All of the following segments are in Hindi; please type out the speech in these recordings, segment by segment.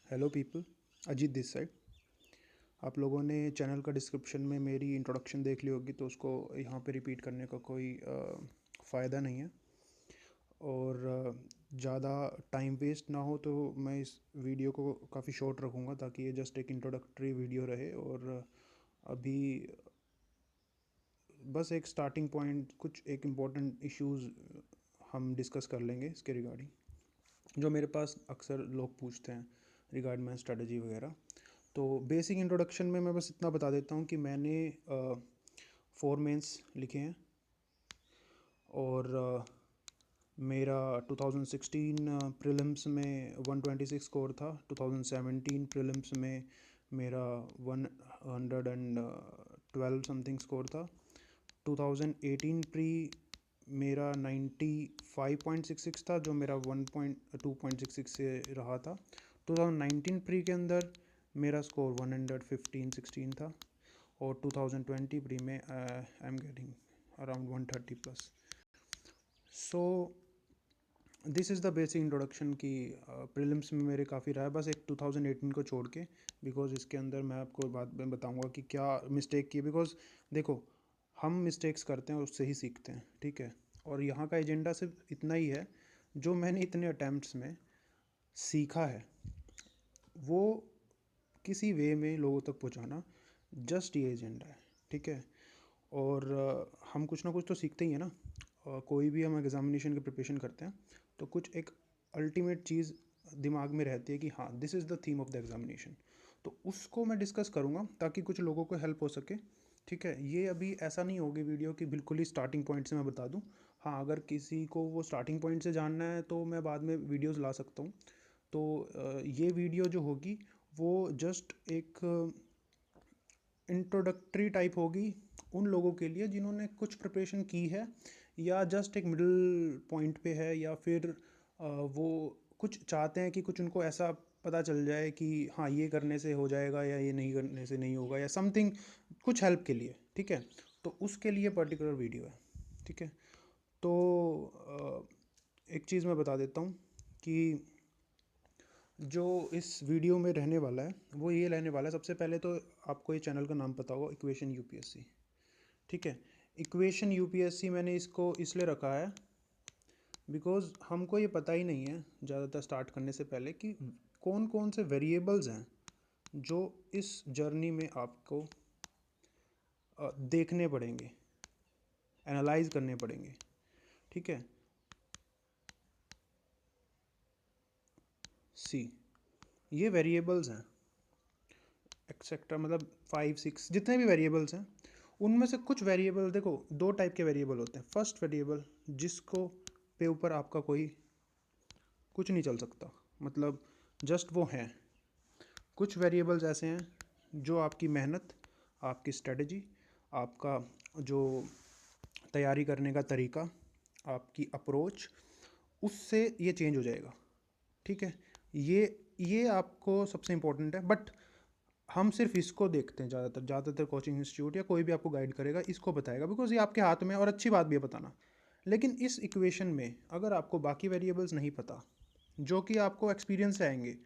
Hello people, Ajit this side. आप लोगों ने चैनल का डिस्क्रिप्शन में मेरी इंट्रोडक्शन देख ली होगी, तो उसको यहाँ पे रिपीट करने का कोई फ़ायदा नहीं है। और ज़्यादा टाइम वेस्ट ना हो तो मैं इस वीडियो को काफ़ी शॉर्ट रखूँगा, ताकि ये जस्ट एक इंट्रोडक्टरी वीडियो रहे। और अभी बस एक स्टार्टिंग पॉइंट, कुछ एक इम्पॉर्टेंट इश्यूज़ हम डिस्कस कर लेंगे इसके रिगार्डिंग, जो मेरे पास अक्सर लोग पूछते हैं रिगार्ड माई स्ट्रेटजी वगैरह। तो बेसिक इंट्रोडक्शन में मैं बस इतना बता देता हूँ कि मैंने 4 मेंस लिखे हैं। और मेरा 2016 प्रीलिम्स में 126 स्कोर था। 2017 प्रीलिम्स में मेरा 112 समथिंग स्कोर था। 2018 प्री मेरा 95.66 था, जो मेरा 2.66 से रहा था। 2019 प्री के अंदर मेरा स्कोर 115-16 था। और 2020 प्री में I am getting around 130 plus. So this is the basic introduction की प्रीलिम्स में मेरे काफ़ी रहा है, बस एक 2018 को छोड़ के। बिकॉज इसके अंदर मैं आपको बाद में बताऊंगा कि क्या मिस्टेक की। बिकॉज देखो, हम मिस्टेक्स करते हैं और उससे ही सीखते हैं, ठीक है। और यहाँ का एजेंडा सिर्फ इतना ही है, जो मैंने इतने अटैम्प्ट्स में सीखा है वो किसी वे में लोगों तक पहुँचाना, जस्ट ये एजेंडा है, ठीक है। और हम कुछ ना कुछ तो सीखते ही हैं ना। कोई भी हम एग्ज़ामिनेशन की प्रिपरेशन करते हैं तो कुछ एक अल्टीमेट चीज़ दिमाग में रहती है कि हाँ, this is the theme of the examination. तो उसको मैं डिस्कस करूँगा ताकि कुछ लोगों को हेल्प हो सके, ठीक है। ये अभी ऐसा नहीं होगी वीडियो कि बिल्कुल ही स्टार्टिंग पॉइंट से मैं बता दूँ। हाँ, अगर किसी को वो स्टार्टिंग पॉइंट से जानना है तो मैं बाद में वीडियोज़ ला सकता हूँ। तो ये वीडियो जो होगी वो जस्ट एक इंट्रोडक्टरी टाइप होगी उन लोगों के लिए जिन्होंने कुछ प्रिपरेशन की है, या जस्ट एक मिडिल पॉइंट पे है, या फिर वो कुछ चाहते हैं कि कुछ उनको ऐसा पता चल जाए कि हाँ, ये करने से हो जाएगा या ये नहीं करने से नहीं होगा, या समथिंग, कुछ हेल्प के लिए, ठीक है। तो उसके लिए पर्टिकुलर वीडियो है, ठीक है। तो एक चीज़ मैं बता देता हूँ कि जो इस वीडियो में रहने वाला है वो ये रहने वाला है। सबसे पहले तो आपको ये चैनल का नाम पता होगा, इक्वेशन यूपीएससी, ठीक है। इक्वेशन यूपीएससी मैंने इसको इसलिए रखा है बिकॉज़ हमको ये पता ही नहीं है ज़्यादातर स्टार्ट करने से पहले कि कौन कौन से वेरिएबल्स हैं जो इस जर्नी में आपको देखने पड़ेंगे, एनालाइज करने पड़ेंगे, ठीक है। सी, ये वेरिएबल्स हैं एक्सेट्रा, मतलब 5-6 जितने भी वेरिएबल्स हैं, उनमें से कुछ वेरिएबल, देखो, दो टाइप के वेरिएबल होते हैं। फर्स्ट वेरिएबल जिसको पे ऊपर आपका कोई कुछ नहीं चल सकता, मतलब जस्ट वो हैं। कुछ वेरिएबल्स ऐसे हैं जो आपकी मेहनत, आपकी स्ट्रेटजी, आपका जो तैयारी करने का तरीका, आपकी अप्रोच, उससे ये चेंज हो जाएगा, ठीक है। ये आपको सबसे इम्पोर्टेंट है। बट हम सिर्फ इसको देखते हैं ज़्यादातर कोचिंग इंस्टीट्यूट या कोई भी आपको गाइड करेगा इसको बताएगा, बिकॉज ये आपके हाथ में, और अच्छी बात भी है बताना। लेकिन इस इक्वेशन में अगर आपको बाकी वेरिएबल्स नहीं पता, जो कि आपको एक्सपीरियंस से आएंगे,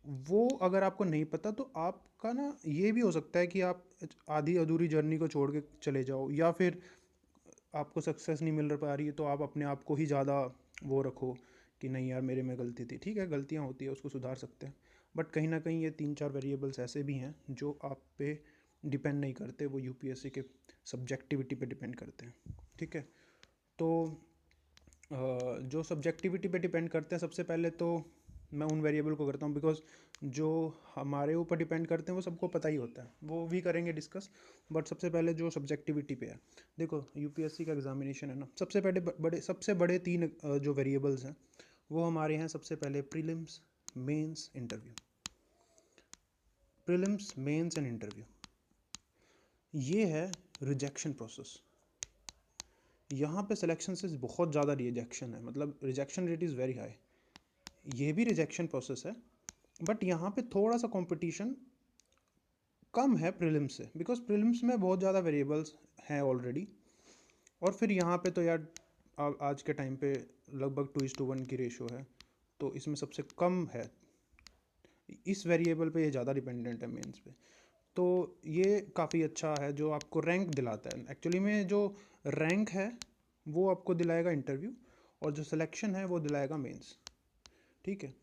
वो अगर आपको नहीं पता तो आपका ना ये भी हो सकता है कि आप आधी अधूरी जर्नी को छोड़ के चले जाओ, या फिर आपको सक्सेस नहीं मिल पा रही है तो आप अपने आप को ही ज़्यादा वो रखो कि नहीं यार, मेरे में गलती थी। ठीक है, गलतियाँ होती है, उसको सुधार सकते हैं। बट कहीं ना कहीं ये 3-4 वेरिएबल्स ऐसे भी हैं जो आप पे डिपेंड नहीं करते, वो यूपीएससी के सब्जेक्टिविटी पे डिपेंड करते हैं, ठीक है। तो जो सब्जेक्टिविटी पे डिपेंड करते हैं, सबसे पहले तो मैं उन वेरिएबल को करता हूँ, बिकॉज जो हमारे ऊपर डिपेंड करते हैं वो सबको पता ही होता है, वो भी करेंगे डिस्कस। बट सबसे पहले जो सब्जेक्टिविटी पे है, देखो यूपीएससी का एग्जामिनेशन है ना, सबसे पहले सबसे बड़े 3 जो वेरिएबल्स हैं वो हमारे हैं। सबसे पहले prelims, mains, interview. Prelims, mains and interview, ये है रिजेक्शन प्रोसेस। यहाँ पे सिलेक्शन से बहुत ज़्यादा रिजेक्शन है, मतलब rejection rate is very high. ये भी रिजेक्शन प्रोसेस है, बट यहाँ पे थोड़ा सा कंपटीशन कम है प्रीलिम्स से, बिकॉज प्रीलिम्स में बहुत ज़्यादा वेरिएबल्स हैं ऑलरेडी। और फिर यहाँ पे तो यार आज के टाइम पे लगभग 2:1 की रेशो है, तो इसमें सबसे कम है। इस वेरिएबल पे ये ज़्यादा डिपेंडेंट है मेंस पे। तो ये काफ़ी अच्छा है जो आपको रैंक दिलाता है। एक्चुअली में जो रैंक है वो आपको दिलाएगा इंटरव्यू, और जो सिलेक्शन है वो दिलाएगा मेंस, ठीक है।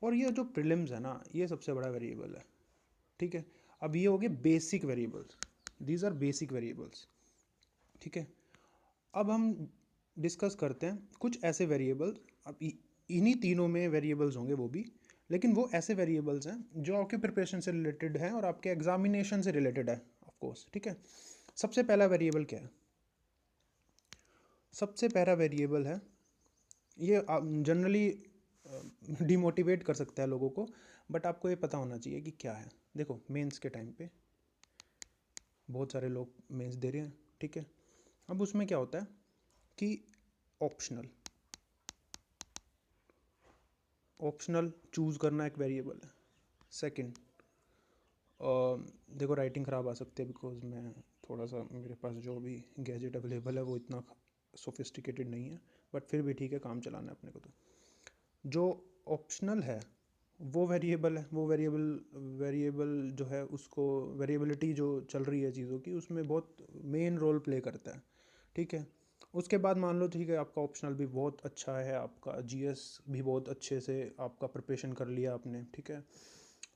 और ये जो प्रीलिम्स है ना, ये सबसे बड़ा वेरिएबल है, ठीक है। अब ये हो गए basic variables, these are basic variables, ठीक है। अब हम डिस्कस करते हैं कुछ ऐसे वेरिएबल्स। अब इन्हीं तीनों में वेरिएबल्स होंगे वो भी, लेकिन वो ऐसे वेरिएबल्स हैं जो आपके प्रिपरेशन से रिलेटेड हैं और आपके एग्जामिनेशन से रिलेटेड है ऑफ कोर्स, ठीक है। सबसे पहला वेरिएबल क्या है? सबसे पहला वेरिएबल है, ये जनरली डिमोटिवेट कर सकता है लोगों को, बट आपको ये पता होना चाहिए कि क्या है। देखो, मेंस के टाइम पे बहुत सारे लोग मेंस दे रहे हैं, ठीक है। अब उसमें क्या होता है कि ऑप्शनल ऑप्शनल चूज़ करना एक वेरिएबल है। सेकंड, देखो राइटिंग ख़राब आ सकती है बिकॉज मैं थोड़ा सा, मेरे पास जो भी गैजेट अवेलेबल है वो इतना सोफिस्टिकेटेड नहीं है, बट फिर भी ठीक है, काम चलाना है अपने को। तो जो ऑप्शनल है वो वेरिएबल है, वो वेरिएबल जो है उसको वेरिएबिलिटी जो चल रही है चीज़ों की, उसमें बहुत मेन रोल प्ले करता है, ठीक है। उसके बाद मान लो, ठीक है, आपका ऑप्शनल भी बहुत अच्छा है, आपका जीएस भी बहुत अच्छे से आपका प्रिपरेशन कर लिया आपने, ठीक है।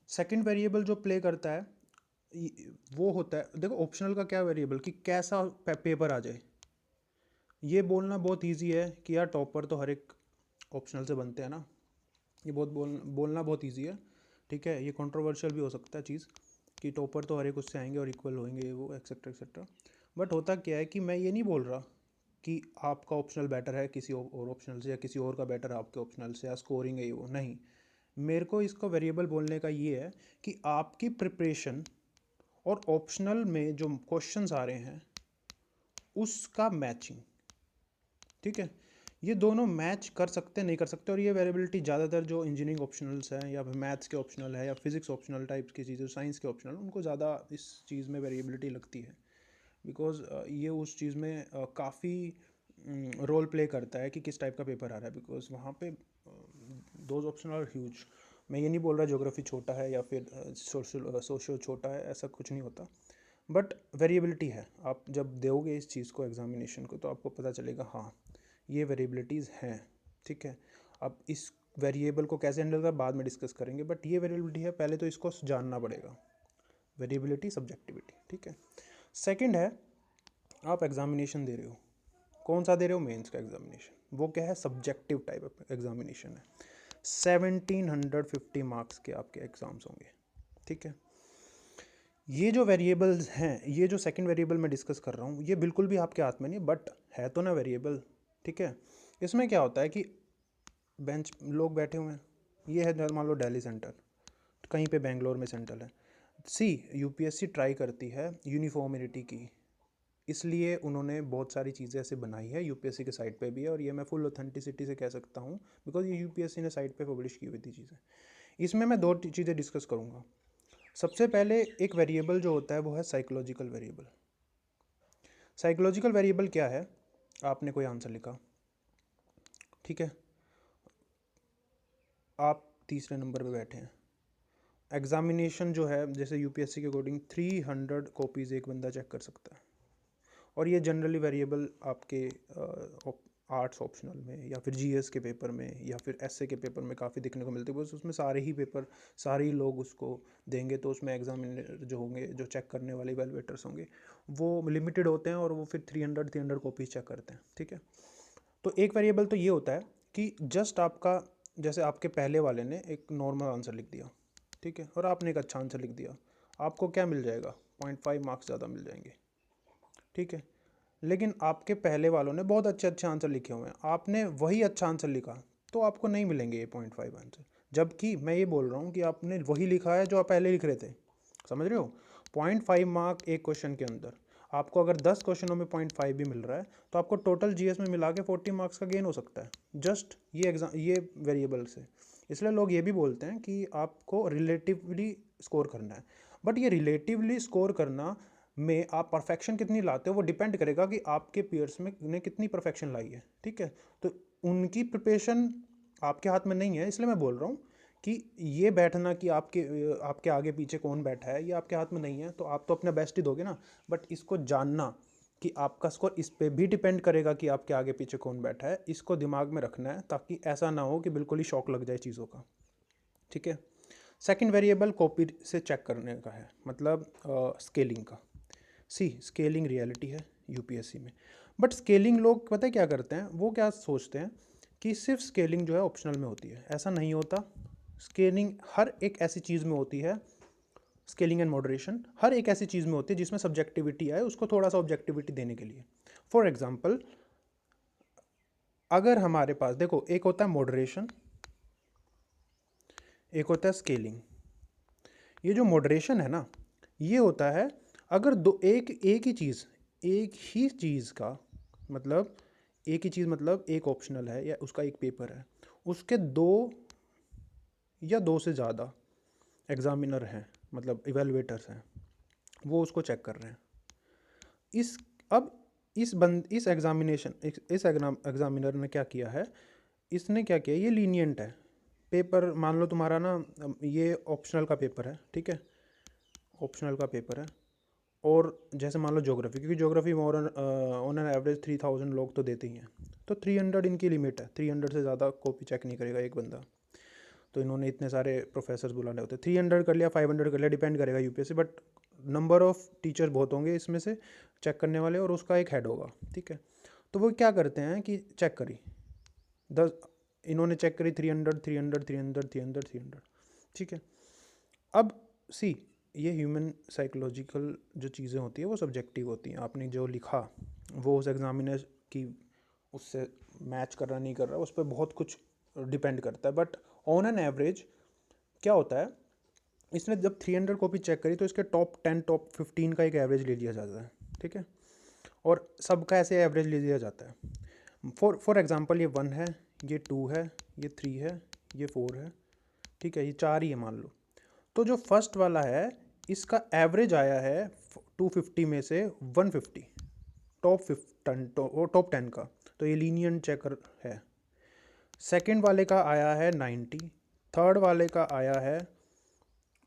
सेकंड वेरिएबल जो प्ले करता है वो होता है, देखो ऑप्शनल का क्या वेरिएबल कि कैसा पेपर आ जाए। ये बोलना बहुत इजी है कि यार टॉपर तो हर एक ऑप्शनल से बनते हैं ना, ये बहुत बोलना बहुत इजी है, ठीक है। ये कंट्रोवर्शियल भी हो सकता है चीज़ कि टॉपर तो हर एक उससे आएंगे और इक्वल होंगे वो एक्सेट्रा एक्सेट्रा। बट होता क्या है कि मैं ये नहीं बोल रहा कि आपका ऑप्शनल बेटर है किसी और ऑप्शनल से, या किसी और का बेटर है आपके ऑप्शनल से, या स्कोरिंग है ये वो नहीं। मेरे को इसको वेरिएबल बोलने का ये है कि आपकी प्रिपरेशन और ऑप्शनल में जो क्वेश्चंस आ रहे हैं उसका मैचिंग, ठीक है। ये दोनों मैच कर सकते नहीं कर सकते, और ये वेरिएबिलिटी ज़्यादातर जो इंजीनियरिंग ऑप्शनल्स हैं या फिर मैथ्स के ऑप्शनल है या फिजिक्स ऑप्शनल टाइप्स की चीज़ें, साइंस के ऑप्शनल, उनको ज़्यादा इस चीज़ में वेरिएबिलिटी लगती है। बिकॉज ये उस चीज़ में काफ़ी रोल प्ले करता है कि किस टाइप का पेपर आ रहा है, बिकॉज वहाँ पे दोज ऑप्शन आर ह्यूज। मैं ये नहीं बोल रहा ज्योग्राफी छोटा है या फिर सोशल छोटा है, ऐसा कुछ नहीं होता, बट वेरिएबिलिटी है। आप जब दोगे इस चीज़ को एग्जामिनेशन को तो आपको पता चलेगा हाँ ये वेरिएबिलिटीज़ हैं, ठीक है। अब इस वेरिएबल को कैसे हैंडल कर बाद में डिस्कस करेंगे, बट ये वेरिएबिलिटी है, पहले तो इसको जानना पड़ेगा। वेरिएबिलिटी, सब्जेक्टिविटी, ठीक है। सेकंड है, आप एग्जामिनेशन दे रहे हो, कौन सा दे रहे हो? मेंस का एग्जामिनेशन। वो क्या है? सब्जेक्टिव टाइप एग्जामिनेशन है। 1750 मार्क्स के आपके एग्ज़ाम्स होंगे, ठीक है। ये जो वेरिएबल्स हैं, ये जो सेकंड वेरिएबल मैं डिस्कस कर रहा हूँ, ये बिल्कुल भी आपके हाथ में नहीं, बट है तो ना वेरिएबल, ठीक है। इसमें क्या होता है कि बेंच लोग बैठे हुए हैं, ये है मान लो दिल्ली सेंटर, कहीं पे बेंगलोर में सेंटर है। सी यूपीएससी ट्राई करती है यूनिफॉर्मिटी की, इसलिए उन्होंने बहुत सारी चीज़ें ऐसे बनाई है, यूपीएससी के साइट पे भी है, और ये मैं फुल ऑथेंटिसिटी से कह सकता हूँ बिकॉज ये यूपीएससी ने साइट पे पब्लिश की हुई थी चीज़ें। इसमें मैं दो चीज़ें डिस्कस करूँगा। सबसे पहले एक वेरिएबल जो होता है वो है साइकोलॉजिकल वेरिएबल। साइकोलॉजिकल वेरिएबल क्या है? आपने कोई आंसर लिखा, ठीक है, आप तीसरे नंबर पे बैठे हैं, एग्जामिनेशन जो है जैसे यूपीएससी के अकॉर्डिंग 300 कॉपीज़ एक बंदा चेक कर सकता है, और ये जनरली वेरिएबल आपके आर्ट्स ऑप्शनल में या फिर जीएस के पेपर में या फिर एसए के पेपर में काफ़ी दिखने को मिलती है, बस उसमें सारे ही पेपर सारे ही लोग उसको देंगे, तो उसमें एग्जामिनर जो होंगे, जो चेक करने वाले इवैल्यूएटर्स होंगे, वो लिमिटेड होते हैं और वो फिर 300 कॉपीज़ चेक करते हैं, ठीक है। तो एक वेरिएबल तो ये होता है कि जस्ट आपका, जैसे आपके पहले वाले ने एक नॉर्मल आंसर लिख दिया, ठीक है, और आपने एक अच्छा आंसर लिख दिया, आपको क्या मिल जाएगा? 0.5 मार्क्स ज़्यादा मिल जाएंगे, ठीक है। लेकिन आपके पहले वालों ने बहुत अच्छे अच्छे आंसर लिखे हुए हैं, आपने वही अच्छा आंसर लिखा, तो आपको नहीं मिलेंगे ये 0.5 आंसर। जबकि मैं ये बोल रहा हूँ कि आपने वही लिखा है जो आप पहले लिख रहे थे, समझ रहे हो। 0.5 मार्क एक क्वेश्चन के अंदर, आपको अगर 10 क्वेश्चनों में 0.5 भी मिल रहा है तो आपको टोटल जीएस में मिला के 40 मार्क्स का गेन हो सकता है, जस्ट ये वेरिएबल से। इसलिए लोग ये भी बोलते हैं कि आपको रिलेटिवली स्कोर करना है, बट ये रिलेटिवली स्कोर करना में आप परफेक्शन कितनी लाते हो वो डिपेंड करेगा कि आपके पीयर्स में ने कितनी परफेक्शन लाई है, ठीक है। तो उनकी प्रिपरेशन आपके हाथ में नहीं है, इसलिए मैं बोल रहा हूँ कि ये बैठना कि आपके आगे पीछे कौन बैठा है ये आपके हाथ में नहीं है, तो आप तो अपना बेस्ट ही दोगे ना, बट इसको जानना कि आपका स्कोर इस पे भी डिपेंड करेगा कि आपके आगे पीछे कौन बैठा है, इसको दिमाग में रखना है ताकि ऐसा ना हो कि बिल्कुल ही शौक लग जाए चीज़ों का। ठीक है। सेकंड वेरिएबल कॉपी से चेक करने का है, मतलब स्केलिंग का। स्केलिंग रियलिटी है यूपीएससी में, बट स्केलिंग लोग पता है क्या करते हैं, वो क्या सोचते हैं कि सिर्फ स्केलिंग जो है ऑप्शनल में होती है, ऐसा नहीं होता। स्केलिंग हर एक ऐसी चीज़ में होती है, स्केलिंग एंड मॉडरेशन हर एक ऐसी चीज़ में होती है जिसमें सब्जेक्टिविटी आए, उसको थोड़ा सा ऑब्जेक्टिविटी देने के लिए। फॉर एग्जाम्पल, अगर हमारे पास देखो, एक होता है मॉडरेशन, एक होता है स्केलिंग। ये जो मॉडरेशन है ना, ये होता है अगर दो एक ही चीज़ का मतलब एक ही चीज़ मतलब एक ऑप्शनल है या उसका एक पेपर है, उसके दो या दो से ज़्यादा एग्जामिनर हैं, मतलब इवेलुएटर्स हैं, वो उसको चेक कर रहे हैं। इस अब इस एग्जामिनर ने क्या किया है, इसने क्या किया, ये लीनियंट है। पेपर मान लो तुम्हारा ना, ये ऑप्शनल का पेपर है, ठीक है, ऑप्शनल का पेपर है। और जैसे मान लो ज्योग्राफी, क्योंकि ज्योग्राफी में ऑन एन एवरेज 3000 लोग तो देते ही हैं, तो 300 इनकी लिमिट है, 300 से ज़्यादा कॉपी चेक नहीं करेगा एक बंदा। तो इन्होंने इतने सारे प्रोफेसर्स बुलाने होते, 300 कर लिया, 500 कर लिया, डिपेंड करेगा UPSC, but number of teacher बहुत होंगे इसमें से चेक करने वाले, और उसका एक हेड होगा, ठीक है। तो वो क्या करते हैं कि चेक करी 10, इन्होंने चेक करी 300 300 300 300 300, ठीक है। अब सी, ये ह्यूमन साइकोलॉजिकल जो चीज़ें होती है वो सब्जेक्टिव होती हैं, आपने जो लिखा वो उस एग्जामिनर की उससे मैच कर रहा नहीं कर रहा, उस पर बहुत कुछ डिपेंड करता है, बट ऑन एन एवरेज क्या होता है, इसने जब 300 कॉपी चेक करी तो इसके टॉप 10 टॉप 15 का एक एवरेज ले लिया जाता है, ठीक है, और सबका ऐसे एवरेज ले लिया जाता है। फॉर एग्जांपल, ये 1 है, ये 2 है, ये 3 है, ये 4 है, ठीक है, ये 4 ही है मान लो। तो जो फर्स्ट वाला है, इसका एवरेज आया है 250 में से 150, टॉप 10 का, तो ये लीनियंट चेकर है। सेकंड वाले का आया है 90, थर्ड वाले का आया है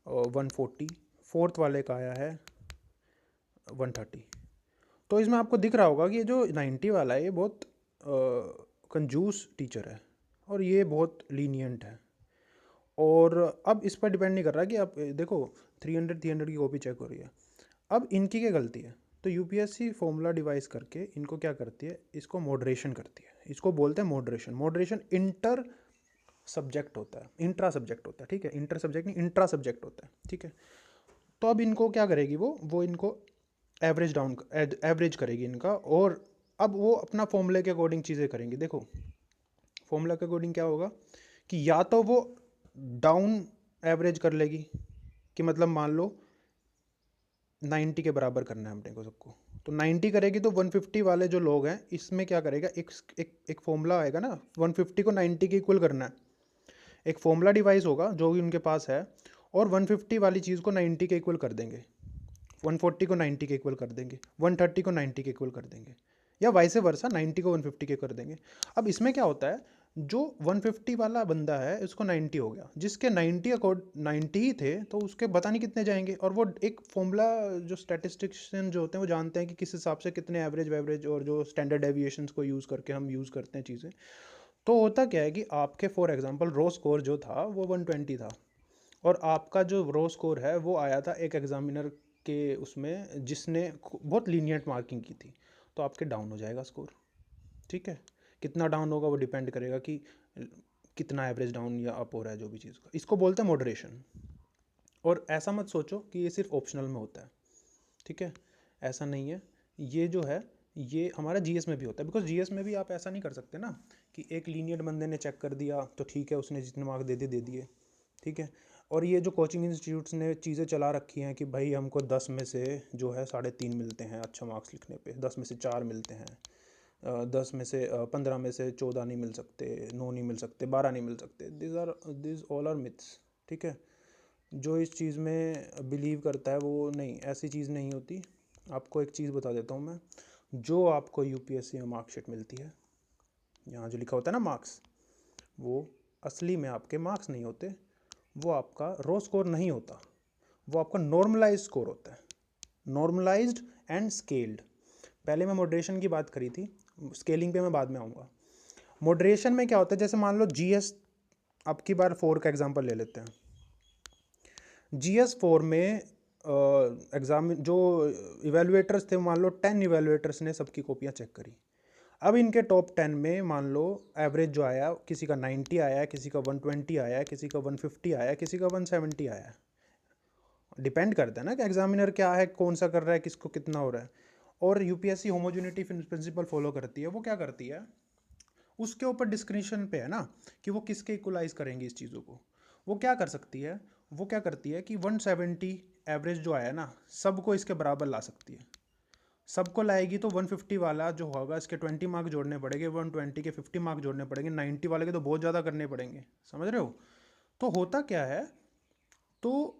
140, फोर्थ वाले का आया है 130। तो इसमें आपको दिख रहा होगा कि ये जो 90 वाला है ये बहुत कंजूस टीचर है, और ये बहुत लीनियंट है। और अब इस पर डिपेंड नहीं कर रहा कि आप देखो 300 की कॉपी चेक हो रही है, अब इनकी क्या गलती है, तो यूपीएससी फॉर्मूला डिवाइस करके इनको क्या करती है, इसको मॉडरेशन करती है, इसको बोलते हैं मॉडरेशन। मॉडरेशन इंटर सब्जेक्ट होता है, इंट्रा सब्जेक्ट होता है, ठीक है, इंटर सब्जेक्ट नहीं, इंट्रा सब्जेक्ट होता है, ठीक है। तो अब इनको क्या करेगी, वो इनको एवरेज करेगी इनका, और अब वो अपना फॉर्मूले के अकॉर्डिंग चीज़ें करेंगी। देखो, फॉर्मूला के अकॉर्डिंग क्या होगा कि या तो वो डाउन एवरेज कर लेगी, कि मतलब मान लो 90 के बराबर करना है अपने को सबको, तो 90 करेगी तो 150 वाले जो लोग हैं इसमें क्या करेगा, एक फॉर्मूला आएगा ना, 150 को 90 के इक्वल करना है, एक फॉर्मूला डिवाइस होगा जो भी उनके पास है, और 150 वाली चीज़ को 90 के इक्वल कर देंगे, 140 को 90 के इक्वल कर देंगे, 130 को 90 के इक्वल कर देंगे, या वाइस वर्सा 90 को 150 के कर देंगे। अब इसमें क्या होता है, जो 150 वाला बंदा है उसको 90 हो गया, जिसके 90 ही थे तो उसके पता नहीं कितने जाएंगे, और वो एक फॉर्मूला, जो स्टैटिस्टिशियन जो होते हैं वो जानते हैं कि किस हिसाब से कितने एवरेज वेवरेज और जो स्टैंडर्ड डेविएशंस को यूज़ करके हम यूज़ करते हैं चीज़ें। तो होता क्या है कि आपके फॉर एग्जांपल रो स्कोर जो था वो 120 था, और आपका जो रो स्कोर है वो आया था एक एग्जामिनर के उसमें जिसने बहुत लीनियंट मार्किंग की थी, तो आपके डाउन हो जाएगा स्कोर, ठीक है। कितना डाउन होगा वो डिपेंड करेगा कि कितना एवरेज डाउन या अप हो रहा है जो भी चीज़ का, इसको बोलते हैं मॉडरेशन। और ऐसा मत सोचो कि ये सिर्फ ऑप्शनल में होता है, ठीक है, ऐसा नहीं है। ये जो है ये हमारा जीएस में भी होता है, बिकॉज जीएस में भी आप ऐसा नहीं कर सकते ना कि एक लीनियर बंदे ने चेक कर दिया तो ठीक है, उसने जितने मार्क्स दे दिए, ठीक है। और ये जो कोचिंग इंस्टीट्यूट्स ने चीज़ें चला रखी हैं कि भाई हमको 10 में से जो है 3.5 मिलते हैं अच्छा मार्क्स लिखने पे, 10 में से 4 मिलते हैं, 10 में से 15 में से 14 नहीं मिल सकते, 9 नहीं मिल सकते, 12 नहीं मिल सकते, दिस ऑल आर मिथ्स, ठीक है। जो इस चीज़ में बिलीव करता है वो नहीं, ऐसी चीज़ नहीं होती। आपको एक चीज़ बता देता हूँ मैं, जो आपको यूपीएससी में मार्कशीट मिलती है, यहाँ जो लिखा होता है ना मार्क्स, वो असली में आपके मार्क्स नहीं होते, वो आपका रो स्कोर नहीं होता, वो आपका नॉर्मलाइज स्कोर होता है, नॉर्मलाइज्ड एंड स्केल्ड। पहले मैं मॉडरेशन की बात करी थी, स्केलिंग पे मैं बाद में आऊँगा। मॉडरेशन में क्या होता है, जैसे मान लो जीएस, अब की बार 4 का एग्जांपल ले लेते हैं। जीएस 4 में एग्जाम जो इवेलुएटर्स थे, मान लो 10 इवेलुएटर्स ने सबकी कॉपियाँ चेक करी। अब इनके टॉप 10 में मान लो एवरेज जो आया, किसी का 90 आया, किसी का 120 आया, किसी का 150 आया, किसी का 170 आया। डिपेंड करता है ना कि एग्जामिनर क्या है, कौन सा कर रहा है, किसको कितना हो रहा है। और यूपीएससी होमोजेनिटी प्रिंसिपल फॉलो करती है। वो क्या करती है, उसके ऊपर डिस्क्रिप्शन पे है ना कि वो किसके इक्वलाइज करेंगी इस चीज़ों को। वो क्या कर सकती है, वो क्या करती है कि 170 एवरेज जो आया ना, सबको इसके बराबर ला सकती है। सबको लाएगी तो 150 वाला जो होगा इसके 20 मार्क जोड़ने पड़ेंगे, 120 के 50 मार्क जोड़ने पड़ेंगे, 90 वाले के तो बहुत ज़्यादा करने पड़ेंगे। समझ रहे हो? तो होता क्या है, तो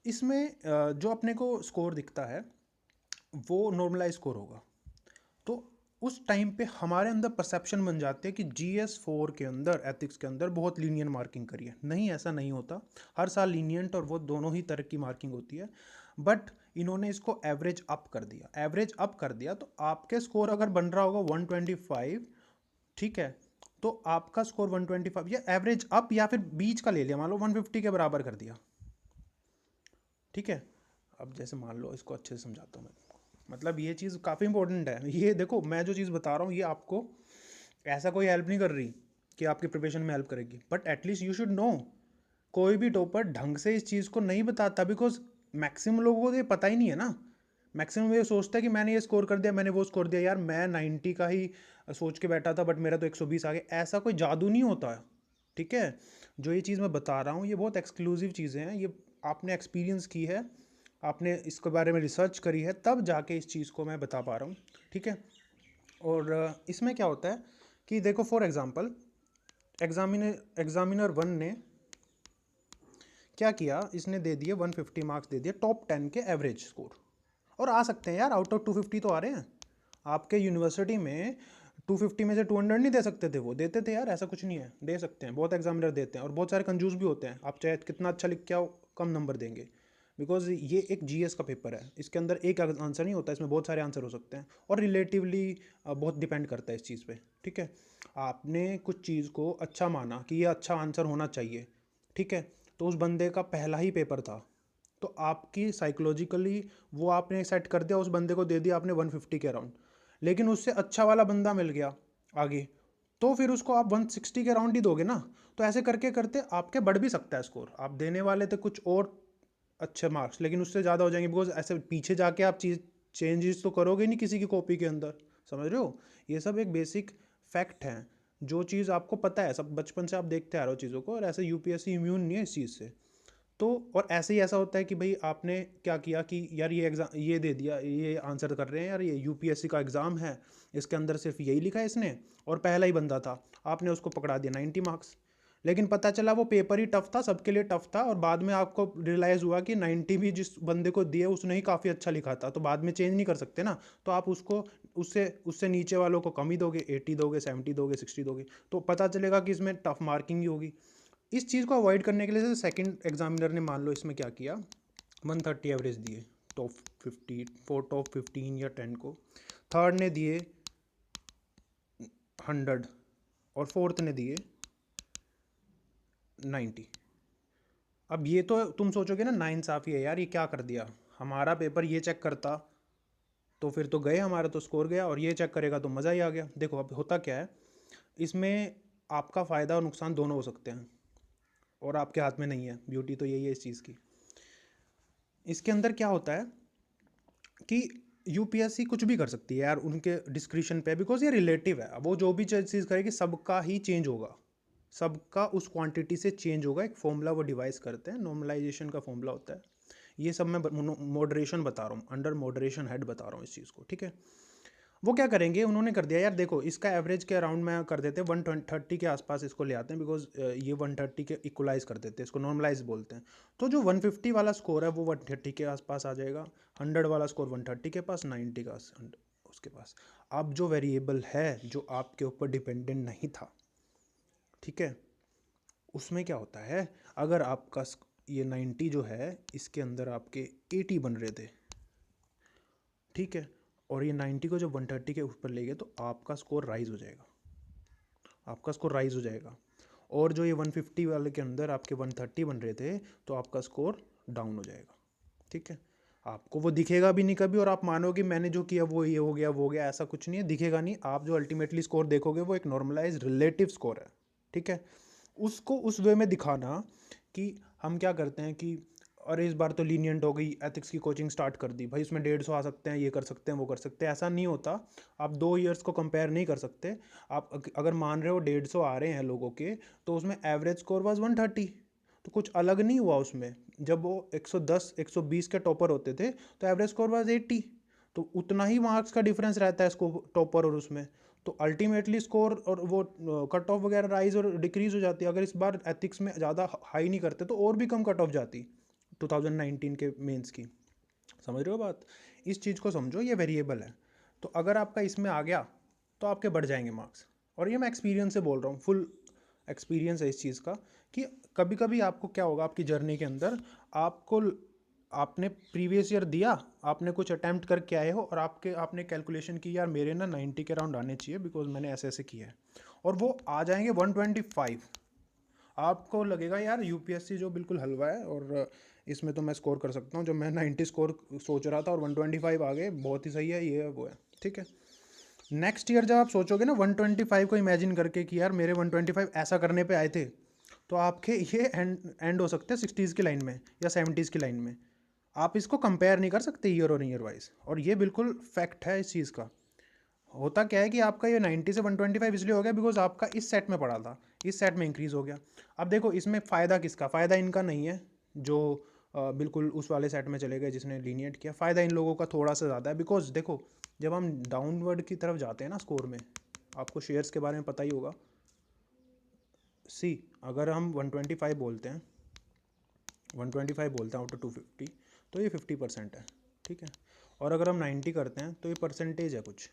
इसमें जो अपने को स्कोर दिखता है वो नॉर्मलाइज स्कोर होगा। तो उस टाइम पे हमारे अंदर परसेप्शन बन जाते हैं कि GS4 के अंदर, एथिक्स के अंदर बहुत लीनियंट मार्किंग करी है। नहीं, ऐसा नहीं होता। हर साल लीनियंट और वो दोनों ही तरह की मार्किंग होती है। बट इन्होंने इसको एवरेज अप कर दिया, एवरेज अप कर दिया। तो आपके स्कोर अगर बन रहा होगा 125, ठीक है, तो आपका स्कोर 125 या एवरेज अप या फिर बीच का ले लिया, मान लो 150 के बराबर कर दिया, ठीक है। अब जैसे मान लो, इसको अच्छे से समझाता हूँ मैं, मतलब ये चीज़ काफ़ी इंपॉर्टेंट है। ये देखो, मैं जो चीज़ बता रहा हूँ ये आपको ऐसा कोई हेल्प नहीं कर रही कि आपकी प्रिपरेशन में हेल्प करेगी, but at least you should know. कोई भी टॉपर ढंग से इस चीज़ को नहीं बताता, बिकॉज मैक्सिमम लोगों को तो ये पता ही नहीं है ना। मैक्सिमम ये सोचता है कि मैंने ये स्कोर कर दिया, मैंने वो स्कोर दिया, यार मैं 90 का ही सोच के बैठा था बट मेरा तो 120 आ गया। ऐसा कोई जादू नहीं होता, ठीक है। जो ये चीज़ मैं बता रहा हूँ ये बहुत एक्सक्लूसिव चीज़ें हैं, ये आपने एक्सपीरियंस की है, आपने इसके बारे में रिसर्च करी है, तब जाके इस चीज़ को मैं बता पा रहा हूँ, ठीक है। और इसमें क्या होता है कि देखो, फॉर एग्जांपल एग्जामिनर 1 ने क्या किया, इसने दे दिए 150 मार्क्स दे दिए, टॉप 10 के एवरेज स्कोर। और आ सकते हैं यार, आउट ऑफ 250 तो आ रहे हैं। आपके यूनिवर्सिटी में 250 में से 200 नहीं दे सकते थे? वो देते थे यार, ऐसा कुछ नहीं है, दे सकते हैं। बहुत एग्जामिनर देते हैं, और बहुत सारे कंजूस भी होते हैं। आप चाहे कितना अच्छा लिख के आओ, कम नंबर देंगे। बिकॉज ये एक जीएस का पेपर है, इसके अंदर एक आंसर नहीं होता, इसमें बहुत सारे आंसर हो सकते हैं, और रिलेटिवली बहुत डिपेंड करता है इस चीज़ पे, ठीक है। आपने कुछ चीज़ को अच्छा माना कि ये अच्छा आंसर होना चाहिए, ठीक है, तो उस बंदे का पहला ही पेपर था, तो आपकी साइकोलॉजिकली वो आपने सेट कर दिया, उस बंदे को दे दिया आपने 150 के अराउंड। लेकिन उससे अच्छा वाला बंदा मिल गया आगे, तो फिर उसको आप 160 के अराउंड ही दोगे ना। तो ऐसे करके करते आपके बढ़ भी सकता है स्कोर। आप देने वाले थे कुछ और अच्छे मार्क्स, लेकिन उससे ज़्यादा हो जाएंगे, बिकॉज ऐसे पीछे जाके आप चीज़ चेंजेस तो करोगे नहीं किसी की कॉपी के अंदर। समझ रहे हो? ये सब एक बेसिक फैक्ट है, जो चीज़ आपको पता है, सब बचपन से आप देखते आ रहे हो चीज़ों को, और ऐसे यूपीएससी इम्यून नहीं है इस चीज़ से। तो और ऐसे ही ऐसा होता है कि भाई आपने क्या किया कि यार ये एग्ज़ाम ये दे दिया, ये आंसर कर रहे हैं यार, ये यूपीएससी का एग्ज़ाम है, इसके अंदर सिर्फ यही लिखा है इसने, और पहला ही बंदा था, आपने उसको पकड़ा दिया 90 मार्क्स। लेकिन पता चला वो पेपर ही टफ था, सबके लिए टफ था, और बाद में आपको रियलाइज़ हुआ कि 90 भी जिस बंदे को दिए उसने ही काफ़ी अच्छा लिखा था। तो बाद में चेंज नहीं कर सकते ना, तो आप उसको उससे उससे नीचे वालों को कम ही दोगे, 80 दोगे, 70 दोगे, 60 दोगे, तो पता चलेगा कि इसमें टफ मार्किंग ही होगी। इस चीज़ को अवॉइड करने के लिए जैसे सेकंड एग्जामिनर ने मान लो इसमें क्या किया, 130 एवरेज दिए टॉप 50 फोर टॉप 15 या 10 को, थर्ड ने दिए 100, और फोर्थ ने दिए 90। अब ये तो तुम सोचोगे ना, नाइंसाफ़ी है यार, ये क्या कर दिया, हमारा पेपर ये चेक करता तो फिर तो गए, हमारा तो स्कोर गया, और ये चेक करेगा तो मज़ा ही आ गया। देखो अब होता क्या है, इसमें आपका फ़ायदा और नुकसान दोनों हो सकते हैं, और आपके हाथ में नहीं है। ब्यूटी तो यही है इस चीज़ की। इसके अंदर क्या होता है कि यूपीएससी कुछ भी कर सकती है यार उनके डिस्क्रिप्शन पे, बिकॉज ये रिलेटिव है। वो जो भी चीज़ करेगी सबका ही चेंज होगा, सबका उस क्वांटिटी से चेंज होगा। एक फॉर्मूला वो डिवाइस करते हैं, नॉर्मलाइजेशन का फॉर्मूला होता है। ये सब मैं मॉडरेशन बता रहा हूँ, अंडर मॉडरेशन हेड बता रहा हूँ इस चीज़ को, ठीक है। वो क्या करेंगे, उन्होंने कर दिया यार, देखो इसका एवरेज के अराउंड में कर देते हैं, 130 के आसपास इसको ले आते हैं, बिकॉज ये 130 के इक्वलाइज कर देते हैं, इसको नॉर्मलाइज बोलते हैं। तो जो 150 वाला स्कोर है वो 130 के आसपास आ जाएगा, 100 वाला स्कोर 130 के पास, 90 का उसके पास। अब जो वेरिएबल है जो आपके ऊपर डिपेंडेंट नहीं था, ठीक है, उसमें क्या होता है, अगर आपका ये 90 जो है इसके अंदर आपके 80 बन रहे थे, ठीक है, और ये 90 को जब 130 के ऊपर ले गए तो आपका स्कोर राइज हो जाएगा, आपका स्कोर राइज हो जाएगा। और जो ये 150 वाले के अंदर आपके 130 बन रहे थे तो आपका स्कोर डाउन हो जाएगा, ठीक है। आपको वो दिखेगा भी नहीं कभी, और आप मानोगे मैंने जो किया वो ये हो गया वो हो गया, ऐसा कुछ नहीं है, दिखेगा नहीं। आप जो अल्टीमेटली स्कोर देखोगे वो एक नॉर्मलाइज रिलेटिव स्कोर है, ठीक है। उसको उस वे में दिखाना कि हम क्या करते हैं कि अरे इस बार तो लीनियंट हो गई, एथिक्स की कोचिंग स्टार्ट कर दी भाई, उसमें 150 आ सकते हैं, ये कर सकते हैं वो कर सकते हैं, ऐसा नहीं होता। आप 2 ईयर्स को कंपेयर नहीं कर सकते। आप अगर मान रहे हो 150 आ रहे हैं लोगों के, तो उसमें एवरेज स्कोर वाज 130, तो कुछ अलग नहीं हुआ उसमें। जब वो 110 120 के टॉपर होते थे तो एवरेज स्कोर वाज 80, तो उतना ही मार्क्स का डिफरेंस रहता है इसको टॉपर और उसमें। तो अल्टीमेटली स्कोर और वो कट ऑफ वगैरह राइज और डिक्रीज हो जाती है। अगर इस बार एथिक्स में ज़्यादा हाई नहीं करते तो और भी कम कट ऑफ जाती 2019 के मेंस की। समझ रहे हो बात? इस चीज़ को समझो, ये वेरिएबल है। तो अगर आपका इसमें आ गया तो आपके बढ़ जाएंगे मार्क्स। और ये मैं एक्सपीरियंस से बोल रहा हूँ, फुल एक्सपीरियंस है इस चीज़ का, कि कभी कभी आपको क्या होगा आपकी जर्नी के अंदर, आपको आपने प्रीवियस ईयर दिया, आपने कुछ अटैम्प्ट करके आए हो और आपने कैलकुलेशन की यार मेरे ना 90 के राउंड आने चाहिए बिकॉज मैंने ऐसे ऐसे किया है, और वो आ जाएंगे 125। आपको लगेगा यार यूपीएससी जो बिल्कुल हलवा है और इसमें तो मैं स्कोर कर सकता हूँ, जो मैं 90 स्कोर सोच रहा था और 125 आ गए, बहुत ही सही है, ये है वो है, ठीक है। नेक्स्ट ईयर जब आप सोचोगे ना 125 को इमेजिन करके कि यार मेरे 125 ऐसा करने पे आए थे, तो आपके ये एंड हो सकते हैं 60s की लाइन में या 70s की लाइन में। आप इसको कंपेयर नहीं कर सकते ईयर और ईयर वाइज, और ये बिल्कुल फैक्ट है इस चीज़ का। होता क्या है कि आपका ये 90 से 125 इसलिए हो गया बिकॉज आपका इस सेट में पड़ा था, इस सेट में इंक्रीज हो गया। अब देखो इसमें फ़ायदा किसका, फ़ायदा इनका नहीं है जो बिल्कुल उस वाले सेट में चले गए जिसने लीनियट किया। फ़ायदा इन लोगों का थोड़ा सा ज़्यादा है बिकॉज देखो जब हम डाउनवर्ड की तरफ जाते हैं ना स्कोर में, आपको शेयर्स के बारे में पता ही होगा। सी अगर हम 125 बोलते हैं, 125 बोलते हैं आउट ऑफ 250, तो ये 50% है, ठीक है। और अगर हम 90 करते हैं तो ये परसेंटेज है कुछ।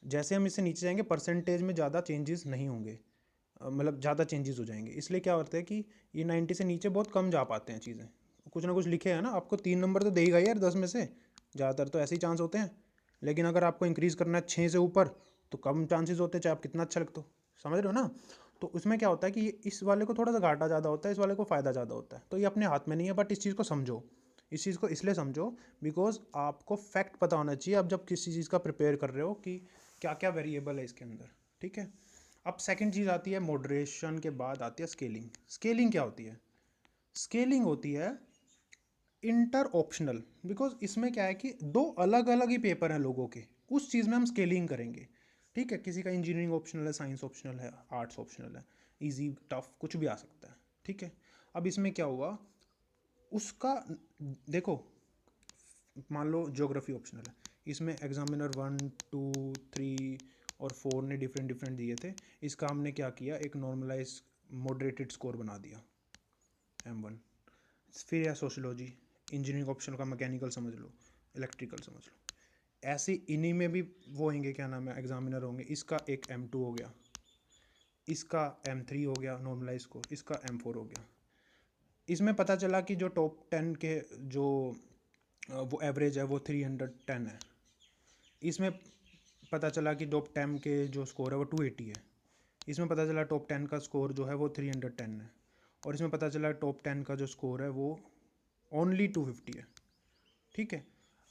जैसे हम इससे नीचे जाएंगे परसेंटेज में ज़्यादा चेंजेस नहीं होंगे, मतलब ज़्यादा चेंजेस हो जाएंगे। इसलिए क्या होता है कि ये 90 से नीचे बहुत कम जा पाते हैं चीज़ें। कुछ ना कुछ लिखे है ना, आपको 3 नंबर तो देगा यार 10 में से, ज़्यादातर तो ऐसे ही चांस होते हैं। लेकिन अगर आपको इंक्रीज़ करना है 6 से ऊपर तो कम चांसेस होते हैं, चाहे आप कितना अच्छा लगते हो। समझ रहे हो ना? तो उसमें क्या होता है कि इस वाले को थोड़ा सा घाटा ज़्यादा होता है, इस वाले को फ़ायदा ज़्यादा होता है। तो ये अपने हाथ में नहीं है, बट इस चीज़ को समझो, इस चीज़ को इसलिए समझो बिकॉज आपको फैक्ट पता होना चाहिए अब जब किसी चीज़ का प्रिपेयर कर रहे हो कि क्या क्या वेरिएबल है इसके अंदर, ठीक है। अब सेकंड चीज़ आती है मॉडरेशन के बाद आती है स्केलिंग। स्केलिंग क्या होती है? स्केलिंग होती है इंटर ऑप्शनल, बिकॉज इसमें क्या है कि दो अलग अलग ही पेपर हैं लोगों के, उस चीज़ में हम स्केलिंग करेंगे, ठीक है। किसी का इंजीनियरिंग ऑप्शनल है, साइंस ऑप्शनल है, आर्ट्स ऑप्शनल है, इजी टफ कुछ भी आ सकता है, ठीक है। अब इसमें क्या हुआ उसका, देखो मान लो ज्योग्राफी ऑप्शनल है, इसमें एग्जामिनर 1 2 3 और 4 ने डिफरेंट डिफरेंट दिए थे। इसका हमने क्या किया, एक नॉर्मलाइज मॉडरेटेड स्कोर बना दिया M1। फिर या सोशोलॉजी, इंजीनियरिंग ऑप्शनल का मैकेनिकल समझ लो, इलेक्ट्रिकल समझ लो, ऐसे इन्हीं में भी वो होंगे, क्या नाम है, एग्जामिनर होंगे। इसका एक M2 हो गया, इसका M3 हो गया नॉर्मलाइज स्कोर, इसका M4 हो गया। इसमें पता चला कि जो टॉप 10 के जो वो एवरेज है वो 310 है। इसमें पता चला कि टॉप 10 के जो स्कोर है वो 280 है। इसमें पता चला टॉप 10 का स्कोर जो है वो 310 है। और इसमें पता चला टॉप 10 का जो स्कोर है वो ओनली 250 है, ठीक है।